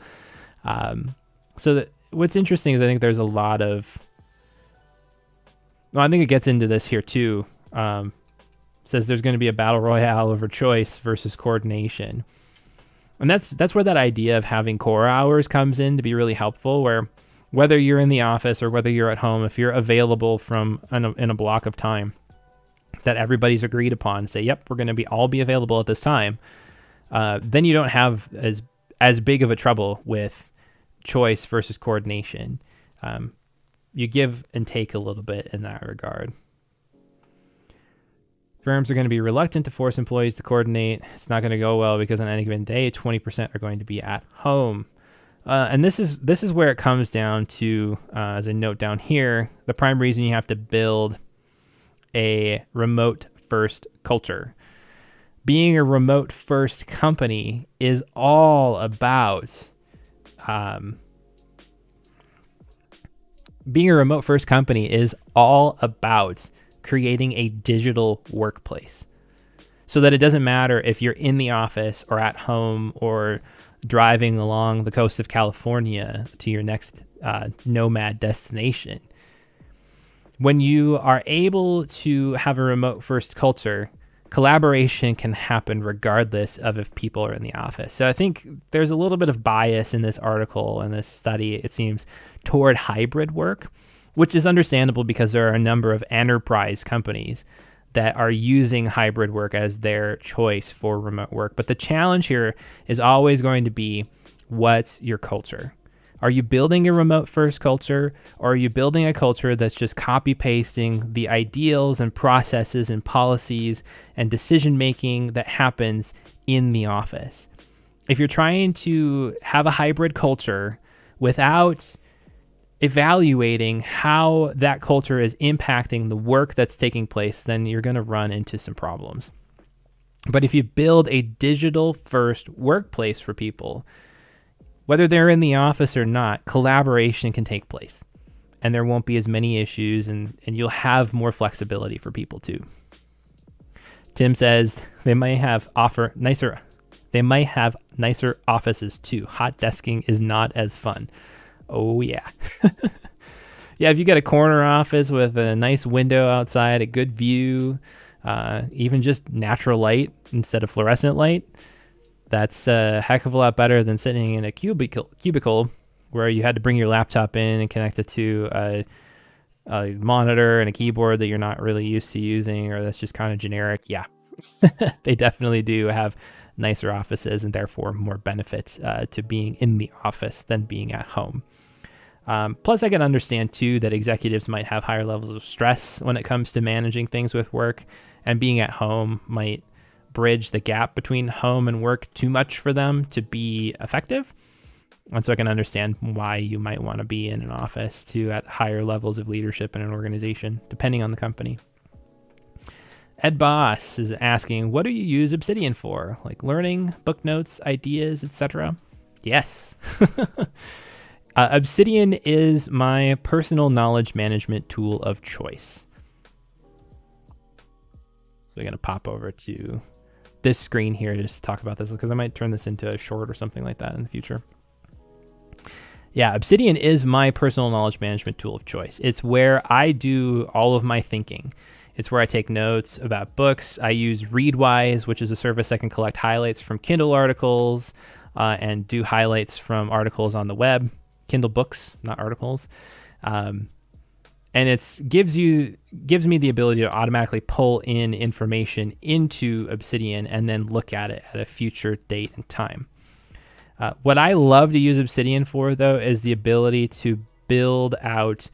What's interesting is I think there's a lot of, well, I think it gets into this here too. Says there's going to be a battle royale over choice versus coordination. And that's where that idea of having core hours comes in to be really helpful, where whether you're in the office or whether you're at home, if you're available in a block of time that everybody's agreed upon, say, yep, we're going to all be available at this time, then you don't have as big of a trouble with choice versus coordination. You give and take a little bit in that regard. Firms are going to be reluctant to force employees to coordinate. It's not going to go well because on any given day, 20% are going to be at home. And this is where it comes down to, as a note down here, the prime reason you have to build a remote-first culture. Being a remote-first company is all about creating a digital workplace so that it doesn't matter if you're in the office or at home or driving along the coast of California to your next nomad destination. When you are able to have a remote first culture, collaboration can happen regardless of if people are in the office. So I think there's a little bit of bias in this article and this study, it seems, toward hybrid work, which is understandable because there are a number of enterprise companies that are using hybrid work as their choice for remote work. But the challenge here is always going to be, what's your culture? Are you building a remote first culture, or are you building a culture that's just copy pasting the ideals and processes and policies and decision making that happens in the office? If you're trying to have a hybrid culture without evaluating how that culture is impacting the work that's taking place, then you're going to run into some problems. But if you build a digital first workplace for people, whether they're in the office or not, collaboration can take place, and there won't be as many issues, and you'll have more flexibility for people too. Tim says they might have nicer offices too. Hot desking is not as fun. Oh yeah. Yeah, if you got a corner office with a nice window outside, a good view, even just natural light instead of fluorescent light, that's a heck of a lot better than sitting in a cubicle where you had to bring your laptop in and connect it to a monitor and a keyboard that you're not really used to using, or that's just kind of generic. Yeah, they definitely do have nicer offices and therefore more benefits to being in the office than being at home. Plus, I can understand too that executives might have higher levels of stress when it comes to managing things with work, and being at home might bridge the gap between home and work too much for them to be effective. And so I can understand why you might want to be in an office too at higher levels of leadership in an organization, depending on the company. Ed Boss is asking, what do you use Obsidian for? Like learning, book notes, ideas, etc.? Yes. Obsidian is my personal knowledge management tool of choice. So I'm going to pop over to this screen here just to talk about this, because I might turn this into a short or something like that in the future. Yeah, Obsidian is my personal knowledge management tool of choice. It's where I do all of my thinking. It's where I take notes about books. I use Readwise, which is a service that can collect highlights from Kindle articles and do highlights from articles on the web. Kindle books, not articles. And it gives me the ability to automatically pull in information into Obsidian and then look at it at a future date and time. What I love to use Obsidian for, though, is the ability to build out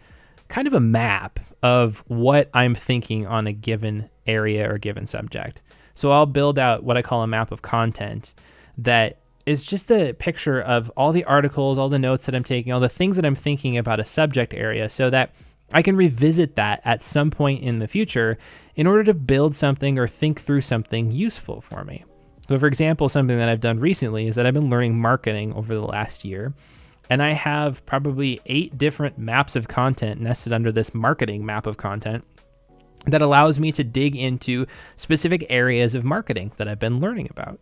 kind of a map of what I'm thinking on a given area or given subject. So I'll build out what I call a map of content that is just a picture of all the articles, all the notes that I'm taking, all the things that I'm thinking about a subject area, so that I can revisit that at some point in the future in order to build something or think through something useful for me. So for example, something that I've done recently is that I've been learning marketing over the last year, and I have probably 8 different maps of content nested under this marketing map of content that allows me to dig into specific areas of marketing that I've been learning about.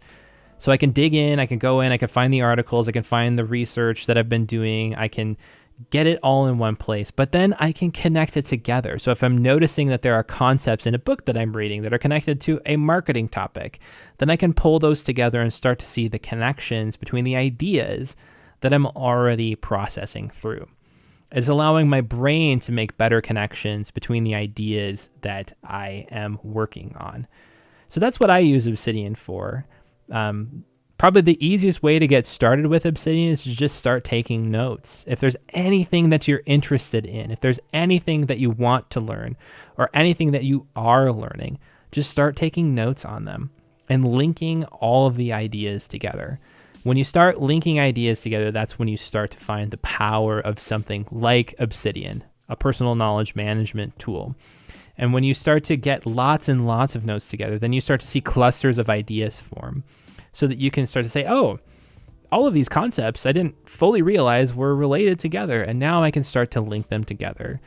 So I can dig in, I can go in, I can find the articles, I can find the research that I've been doing, I can get it all in one place, but then I can connect it together. So if I'm noticing that there are concepts in a book that I'm reading that are connected to a marketing topic, then I can pull those together and start to see the connections between the ideas that I'm already processing through. It's allowing my brain to make better connections between the ideas that I am working on. So that's what I use Obsidian for. Probably the easiest way to get started with Obsidian is to just start taking notes. If there's anything that you're interested in, if there's anything that you want to learn, or anything that you are learning, just start taking notes on them and linking all of the ideas together. When you start linking ideas together, that's when you start to find the power of something like Obsidian, a personal knowledge management tool. And when you start to get lots and lots of notes together, then you start to see clusters of ideas form, so that you can start to say, oh, all of these concepts I didn't fully realize were related together, and now I can start to link them together.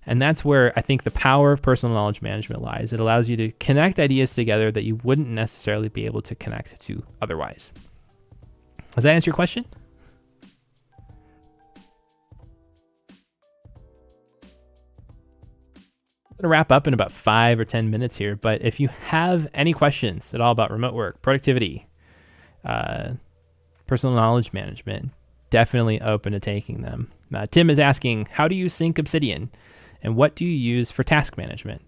And that's where I think the power of personal knowledge management lies. It allows you to connect ideas together that you wouldn't necessarily be able to connect to otherwise. Does that answer your question? going to wrap up in about 5 or 10 minutes here, but if you have any questions at all about remote work, productivity, personal knowledge management, definitely open to taking them. Tim is asking, how do you sync Obsidian and what do you use for task management?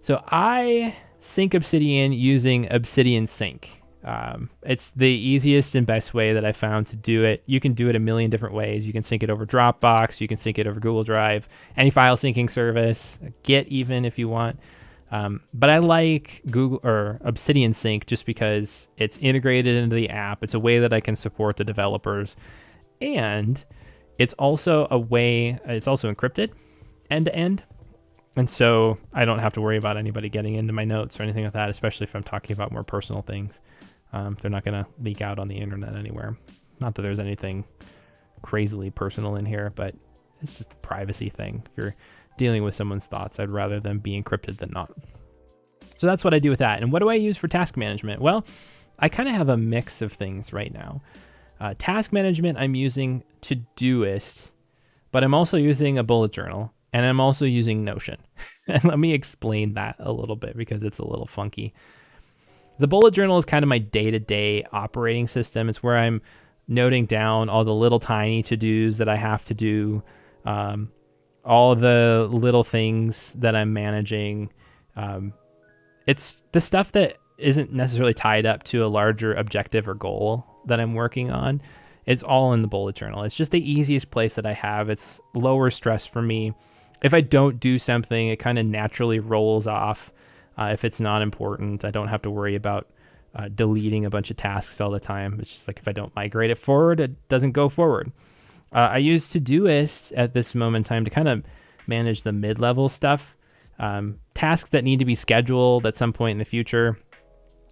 So I sync Obsidian using Obsidian Sync. It's the easiest and best way that I found to do it. You can do it a million different ways. You can sync it over Dropbox. You can sync it over Google Drive, any file syncing service, Git even if you want. But I like Google or Obsidian Sync just because it's integrated into the app. It's a way that I can support the developers, and it's also a way. It's also encrypted end to end. And so I don't have to worry about anybody getting into my notes or anything like that, especially if I'm talking about more personal things. They're not going to leak out on the internet anywhere. Not that there's anything crazily personal in here, but it's just a privacy thing. If you're dealing with someone's thoughts, I'd rather them be encrypted than not. So that's what I do with that. And what do I use for task management? Well, I kind of have a mix of things right now. Task management, I'm using Todoist, but I'm also using a bullet journal. And I'm also using Notion. And let me explain that a little bit because it's a little funky. The bullet journal is kind of my day-to-day operating system. It's where I'm noting down all the little tiny to-dos that I have to do, all the little things that I'm managing. It's the stuff that isn't necessarily tied up to a larger objective or goal that I'm working on. It's all in the bullet journal. It's just the easiest place that I have. It's lower stress for me. If I don't do something, it kind of naturally rolls off. If it's not important, I don't have to worry about deleting a bunch of tasks all the time. It's just like if I don't migrate it forward, it doesn't go forward. I use Todoist at this moment in time to kind of manage the mid-level stuff. Tasks that need to be scheduled at some point in the future,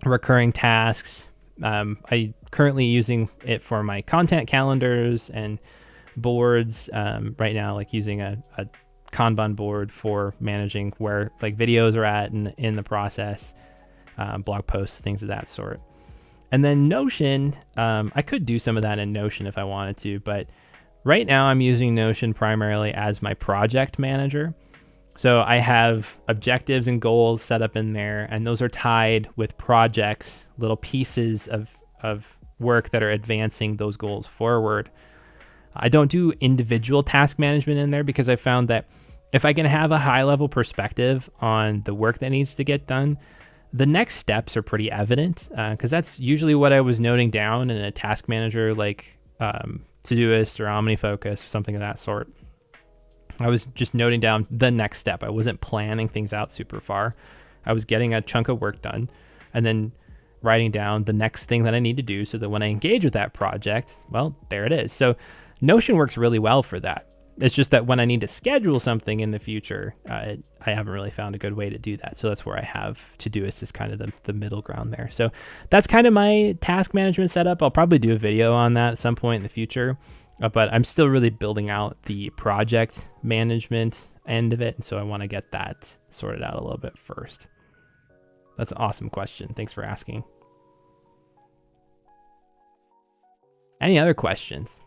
recurring tasks. I currently using it for my content calendars and boards right now, like using a Kanban board for managing where like videos are at in the process, blog posts, things of that sort. And then Notion, I could do some of that in Notion if I wanted to, but right now I'm using Notion primarily as my project manager. So I have objectives and goals set up in there, and those are tied with projects, little pieces of work that are advancing those goals forward. I don't do individual task management in there because I found that if I can have a high level perspective on the work that needs to get done, the next steps are pretty evident because that's usually what I was noting down in a task manager like Todoist or OmniFocus or something of that sort. I was just noting down the next step. I wasn't planning things out super far. I was getting a chunk of work done and then writing down the next thing that I need to do so that when I engage with that project, well, there it is. So Notion works really well for that. It's just that when I need to schedule something in the future, I haven't really found a good way to do that. So that's where I have Todoist is kind of the middle ground there. So that's kind of my task management setup. I'll probably do a video on that at some point in the future, but I'm still really building out the project management end of it. And so I want to get that sorted out a little bit first. That's an awesome question. Thanks for asking. Any other questions?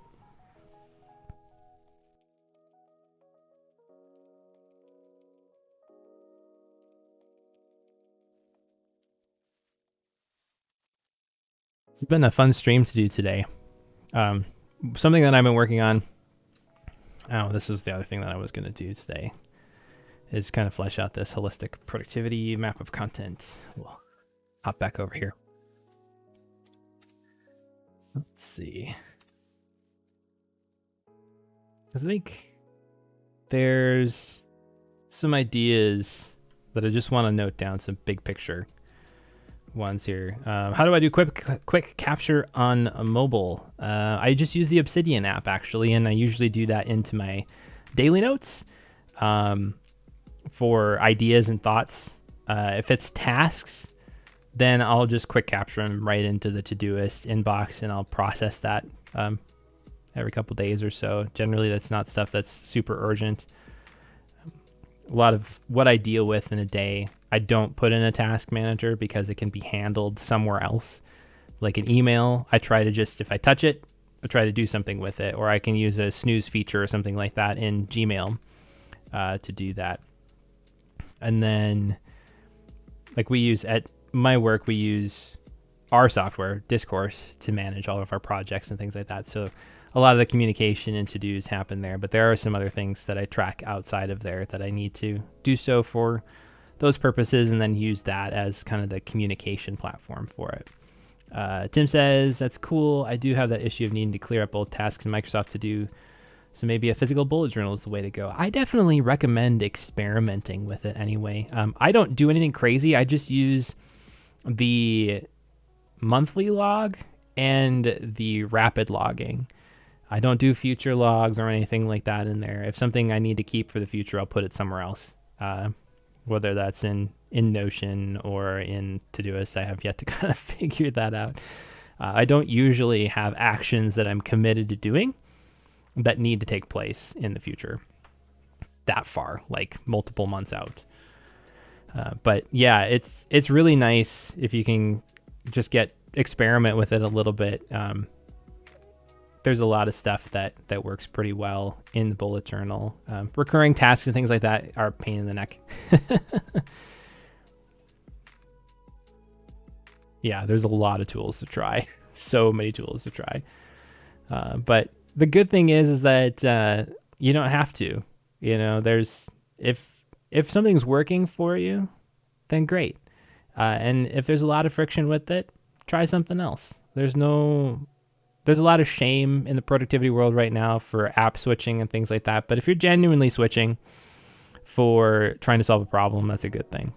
It's been a fun stream to do today. Something that I've been working on. Oh, this was the other thing that I was going to do today is kind of flesh out this holistic productivity map of content. We'll hop back over here. Let's see. I think there's some ideas that I just want to note down, some big picture ones here. How do I do quick capture on a mobile? I just use the Obsidian app actually, and I usually do that into my daily notes for ideas and thoughts. If it's tasks, then I'll just quick capture them right into the Todoist inbox, and I'll process that every couple days or so. Generally, that's not stuff that's super urgent. A lot of what I deal with in a day, I don't put in a task manager because it can be handled somewhere else. Like an email, I try to just, if I touch it, I try to do something with it, or I can use a snooze feature or something like that in Gmail to do that. And then like we use at my work, we use our software, Discourse, to manage all of our projects and things like that. So a lot of the communication and to-dos happen there, but there are some other things that I track outside of there that I need to do so for those purposes, and then use that as kind of the communication platform for it. Tim says, that's cool. I do have that issue of needing to clear up old tasks in Microsoft To Do, so maybe a physical bullet journal is the way to go. I definitely recommend experimenting with it anyway. I don't do anything crazy. I just use the monthly log and the rapid logging. I don't do future logs or anything like that in there. If something I need to keep for the future, I'll put it somewhere else. Whether that's in Notion or in Todoist, I have yet to kind of figure that out. I don't usually have actions that I'm committed to doing that need to take place in the future that far, like multiple months out. But yeah, it's really nice if you can just experiment with it a little bit. There's a lot of stuff that works pretty well in the bullet journal. Recurring tasks and things like that are a pain in the neck. Yeah, there's a lot of tools to try. So many tools to try. But the good thing is that you don't have to. You know, if something's working for you, then great. And if there's a lot of friction with it, try something else. There's a lot of shame in the productivity world right now for app switching and things like that. But if you're genuinely switching for trying to solve a problem, that's a good thing.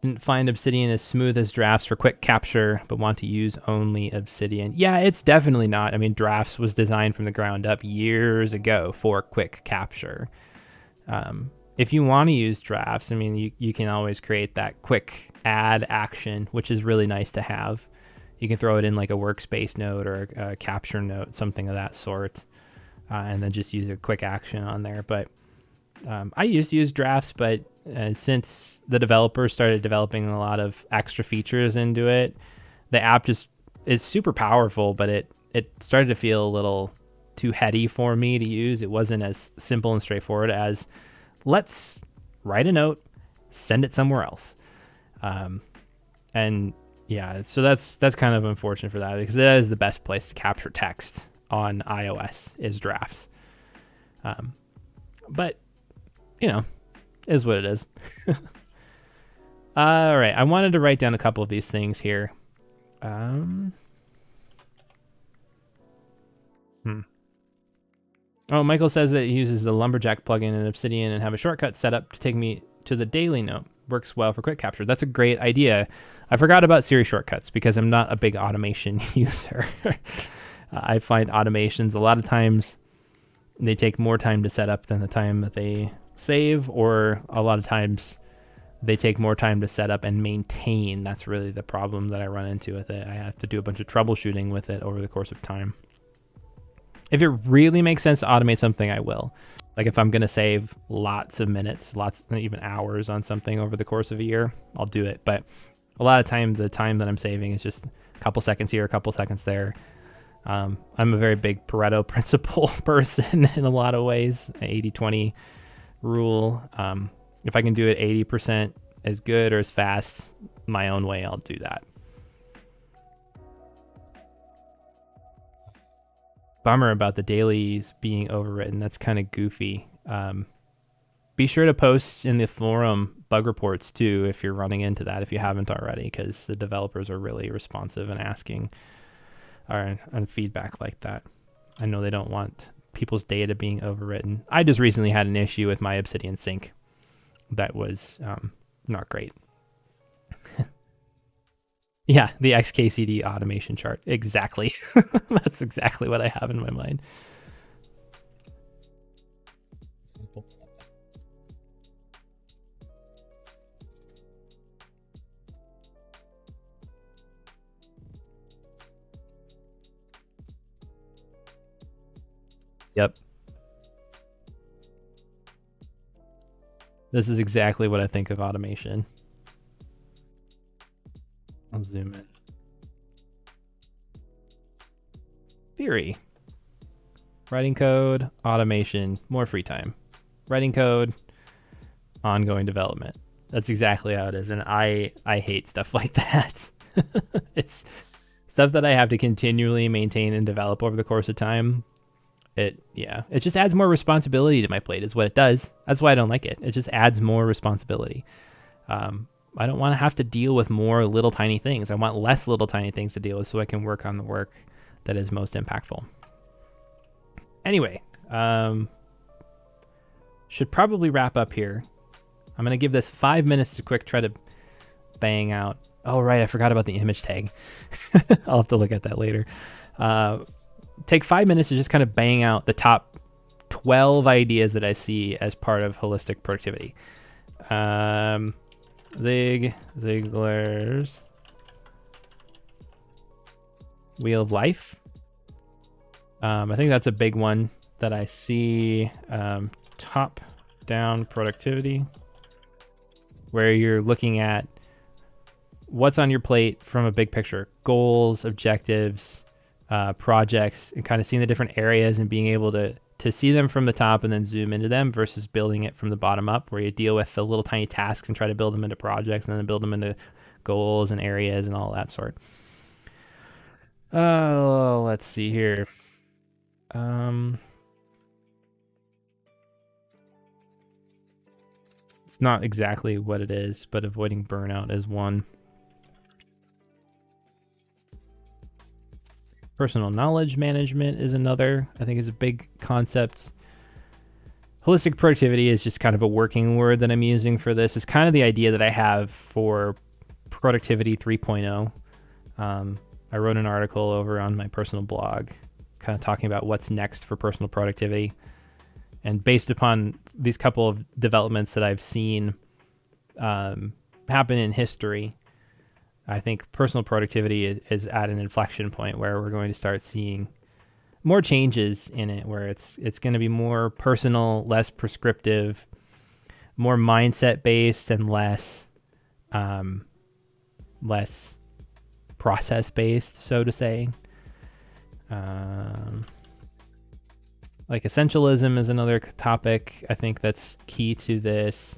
Didn't find Obsidian as smooth as Drafts for quick capture, but want to use only Obsidian. Yeah, it's definitely not. I mean, Drafts was designed from the ground up years ago for quick capture. If you want to use Drafts, I mean, you can always create that quick add action, which is really nice to have. You can throw it in like a workspace note or a capture note, something of that sort, and then just use a quick action on there. But I used to use Drafts, but since the developers started developing a lot of extra features into it, the app just is super powerful, but it started to feel a little too heady for me to use. It wasn't as simple and straightforward as let's write a note, send it somewhere else. And yeah, so that's kind of unfortunate for that, because that is the best place to capture text on iOS is Drafts. But you know, is what it is. All right, I wanted to write down a couple of these things here. Oh, Michael says that he uses the Lumberjack plugin in Obsidian and have a shortcut set up to take me to the daily note. Works well for quick capture. That's a great idea. I forgot about Siri shortcuts because I'm not a big automation user. I find automations a lot of times they take more time to set up than the time that they save, or a lot of times they take more time to set up and maintain. That's really the problem that I run into with it. I have to do a bunch of troubleshooting with it over the course of time. If it really makes sense to automate something, I will. Like if I'm going to save lots of minutes, even hours on something over the course of a year, I'll do it. But a lot of time, the time that I'm saving is just a couple seconds here, a couple seconds there. I'm a very big Pareto principle person in a lot of ways, 80-20 rule. If I can do it 80% as good or as fast my own way, I'll do that. Bummer about the dailies being overwritten. That's kind of goofy. Be sure to post in the forum bug reports too if you're running into that, if you haven't already, because the developers are really responsive and asking on feedback like that. I know they don't want people's data being overwritten. I just recently had an issue with my Obsidian sync that was not great. Yeah, the XKCD automation chart. Exactly. That's exactly what I have in my mind. Yep. This is exactly what I think of automation. I'll zoom in. Theory. Writing code, automation, more free time. writing code, ongoing development. That's exactly how it is. And I hate stuff like that. It's stuff that I have to continually maintain and develop over the course of time. It just adds more responsibility to my plate is what it does. That's why I don't like it. It just adds more responsibility. I don't want to have to deal with more little tiny things. I want less little tiny things to deal with so I can work on the work that is most impactful. Anyway, should probably wrap up here. I'm going to give this 5 minutes to quick try to bang out. Oh, right. I forgot about the image tag. I'll have to look at that later. Take 5 minutes to just kind of bang out the top 12 ideas that I see as part of holistic productivity. Ziglar's Wheel of Life. I think that's a big one that I see. Top-down productivity, where you're looking at what's on your plate from a big picture, goals, objectives, projects, and kind of seeing the different areas and being able to see them from the top and then zoom into them versus building it from the bottom up, where you deal with the little tiny tasks and try to build them into projects and then build them into goals and areas and all that sort. Let's see here. It's not exactly what it is, but avoiding burnout is one. Personal knowledge management is another, I think is a big concept. Holistic productivity is just kind of a working word that I'm using for this. It's kind of the idea that I have for productivity 3.0. I wrote an article over on my personal blog kind of talking about what's next for personal productivity. And based upon these couple of developments that I've seen happen in history, I think personal productivity is at an inflection point where we're going to start seeing more changes in it, where it's going to be more personal, less prescriptive, more mindset based, and less process based, so to say. Like essentialism is another topic I think that's key to this.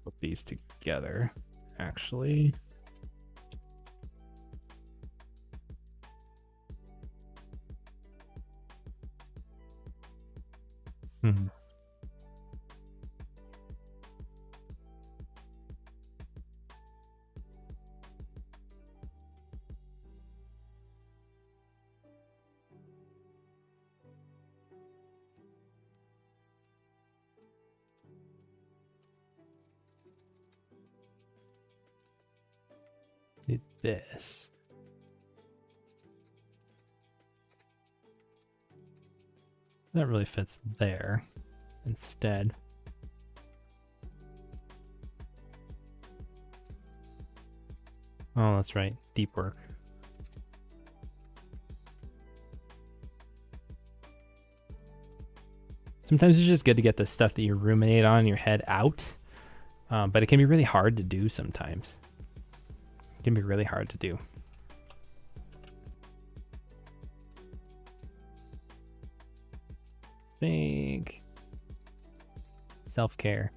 Put these together, actually. This. That really fits there instead. Oh, that's right. Deep work. Sometimes it's just good to get the stuff that you ruminate on in your head out, but it can be really hard to do sometimes. It can be really hard to do. Think self-care.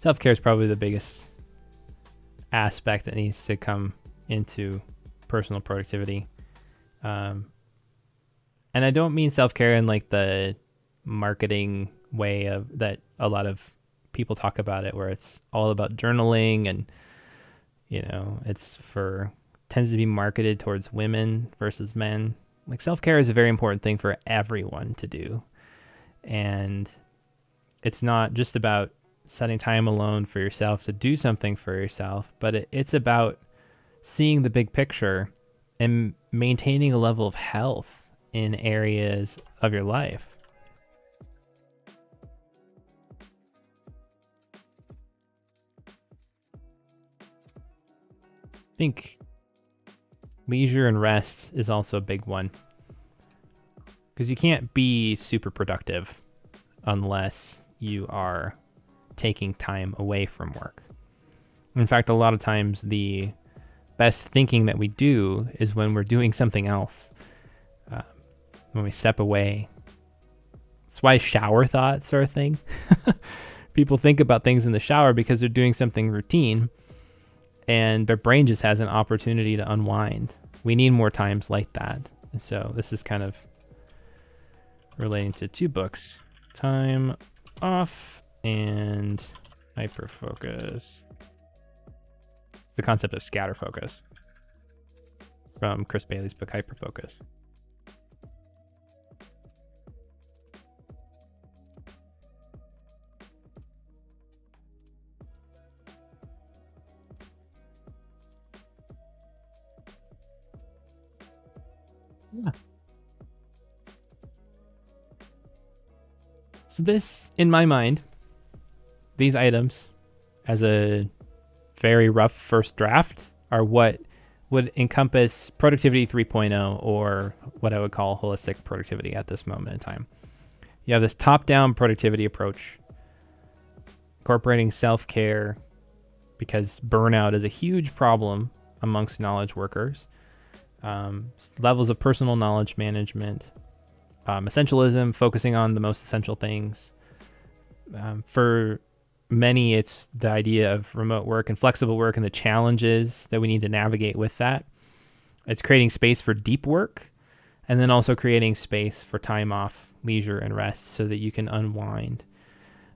Self-care is probably the biggest aspect that needs to come into personal productivity. And I don't mean self-care in like the marketing way of that a lot of people talk about it, where it's all about journaling and, you know, tends to be marketed towards women versus men. Like self-care is a very important thing for everyone to do. And it's not just about setting time alone for yourself to do something for yourself, but it's about seeing the big picture and maintaining a level of health in areas of your life. I think leisure and rest is also a big one, because you can't be super productive unless you are taking time away from work. In fact, a lot of times the best thinking that we do is when we're doing something else, when we step away. That's why shower thoughts are a thing. People think about things in the shower because they're doing something routine and their brain just has an opportunity to unwind. We need more times like that. And so this is kind of relating to 2 books, Time Off and Hyperfocus. The concept of scatter focus from Chris Bailey's book, Hyperfocus. Yeah. So this, in my mind, these items as a very rough first draft are what would encompass productivity 3.0, or what I would call holistic productivity at this moment in time. You have this top-down productivity approach, incorporating self-care, because burnout is a huge problem amongst knowledge workers. Levels of personal knowledge management, essentialism, focusing on the most essential things. For many, it's the idea of remote work and flexible work and the challenges that we need to navigate with that. It's creating space for deep work, and then also creating space for time off, leisure, and rest so that you can unwind.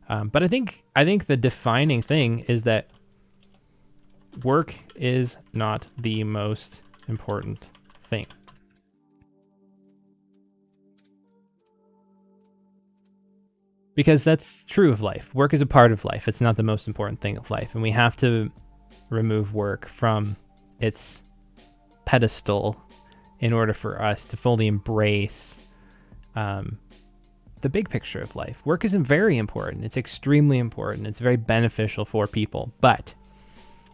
But I think the defining thing is that work is not the most important thing. Because that's true of life. Work is a part of life. It's not the most important thing of life. And we have to remove work from its pedestal in order for us to fully embrace the big picture of life. Work isn't very important. It's extremely important. It's very beneficial for people. But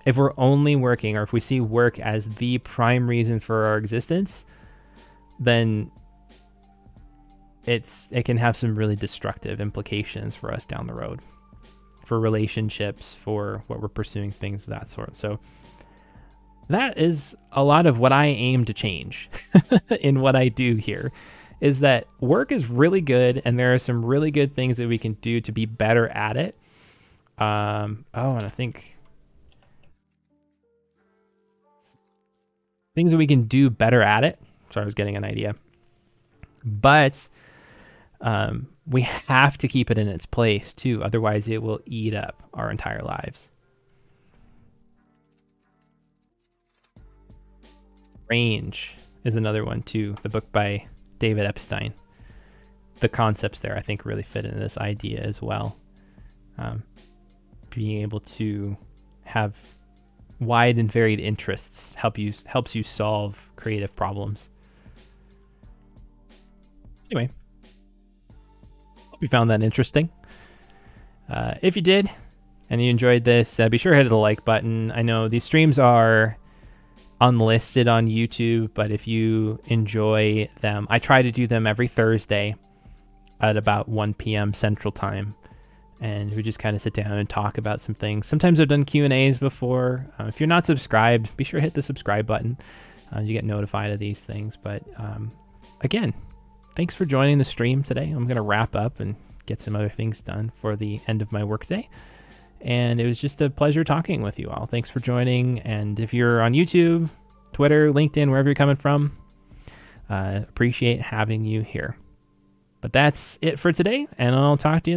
if we're only working, or if we see work as the prime reason for our existence, then it can have some really destructive implications for us down the road, for relationships, for what we're pursuing, things of that sort. So that is a lot of what I aim to change in what I do here, is that work is really good, and there are some really good things that we can do to be better at it. And I think things that we can do better at it. Sorry, I was getting an idea. But we have to keep it in its place too. Otherwise, it will eat up our entire lives. Range is another one too. The book by David Epstein. The concepts there, I think, really fit into this idea as well. Being able to have wide and varied interests helps you solve creative problems. Anyway, hope you found that interesting. If you did and you enjoyed this, be sure to hit the like button. I know these streams are unlisted on YouTube, but if you enjoy them, I try to do them every Thursday at about 1 p.m. Central Time. And we just kind of sit down and talk about some things. Sometimes I've done Q&As before. If you're not subscribed, be sure to hit the subscribe button. You get notified of these things. But again, thanks for joining the stream today. I'm going to wrap up and get some other things done for the end of my workday. And it was just a pleasure talking with you all. Thanks for joining. And if you're on YouTube, Twitter, LinkedIn, wherever you're coming from, appreciate having you here. But that's it for today, and I'll talk to you in the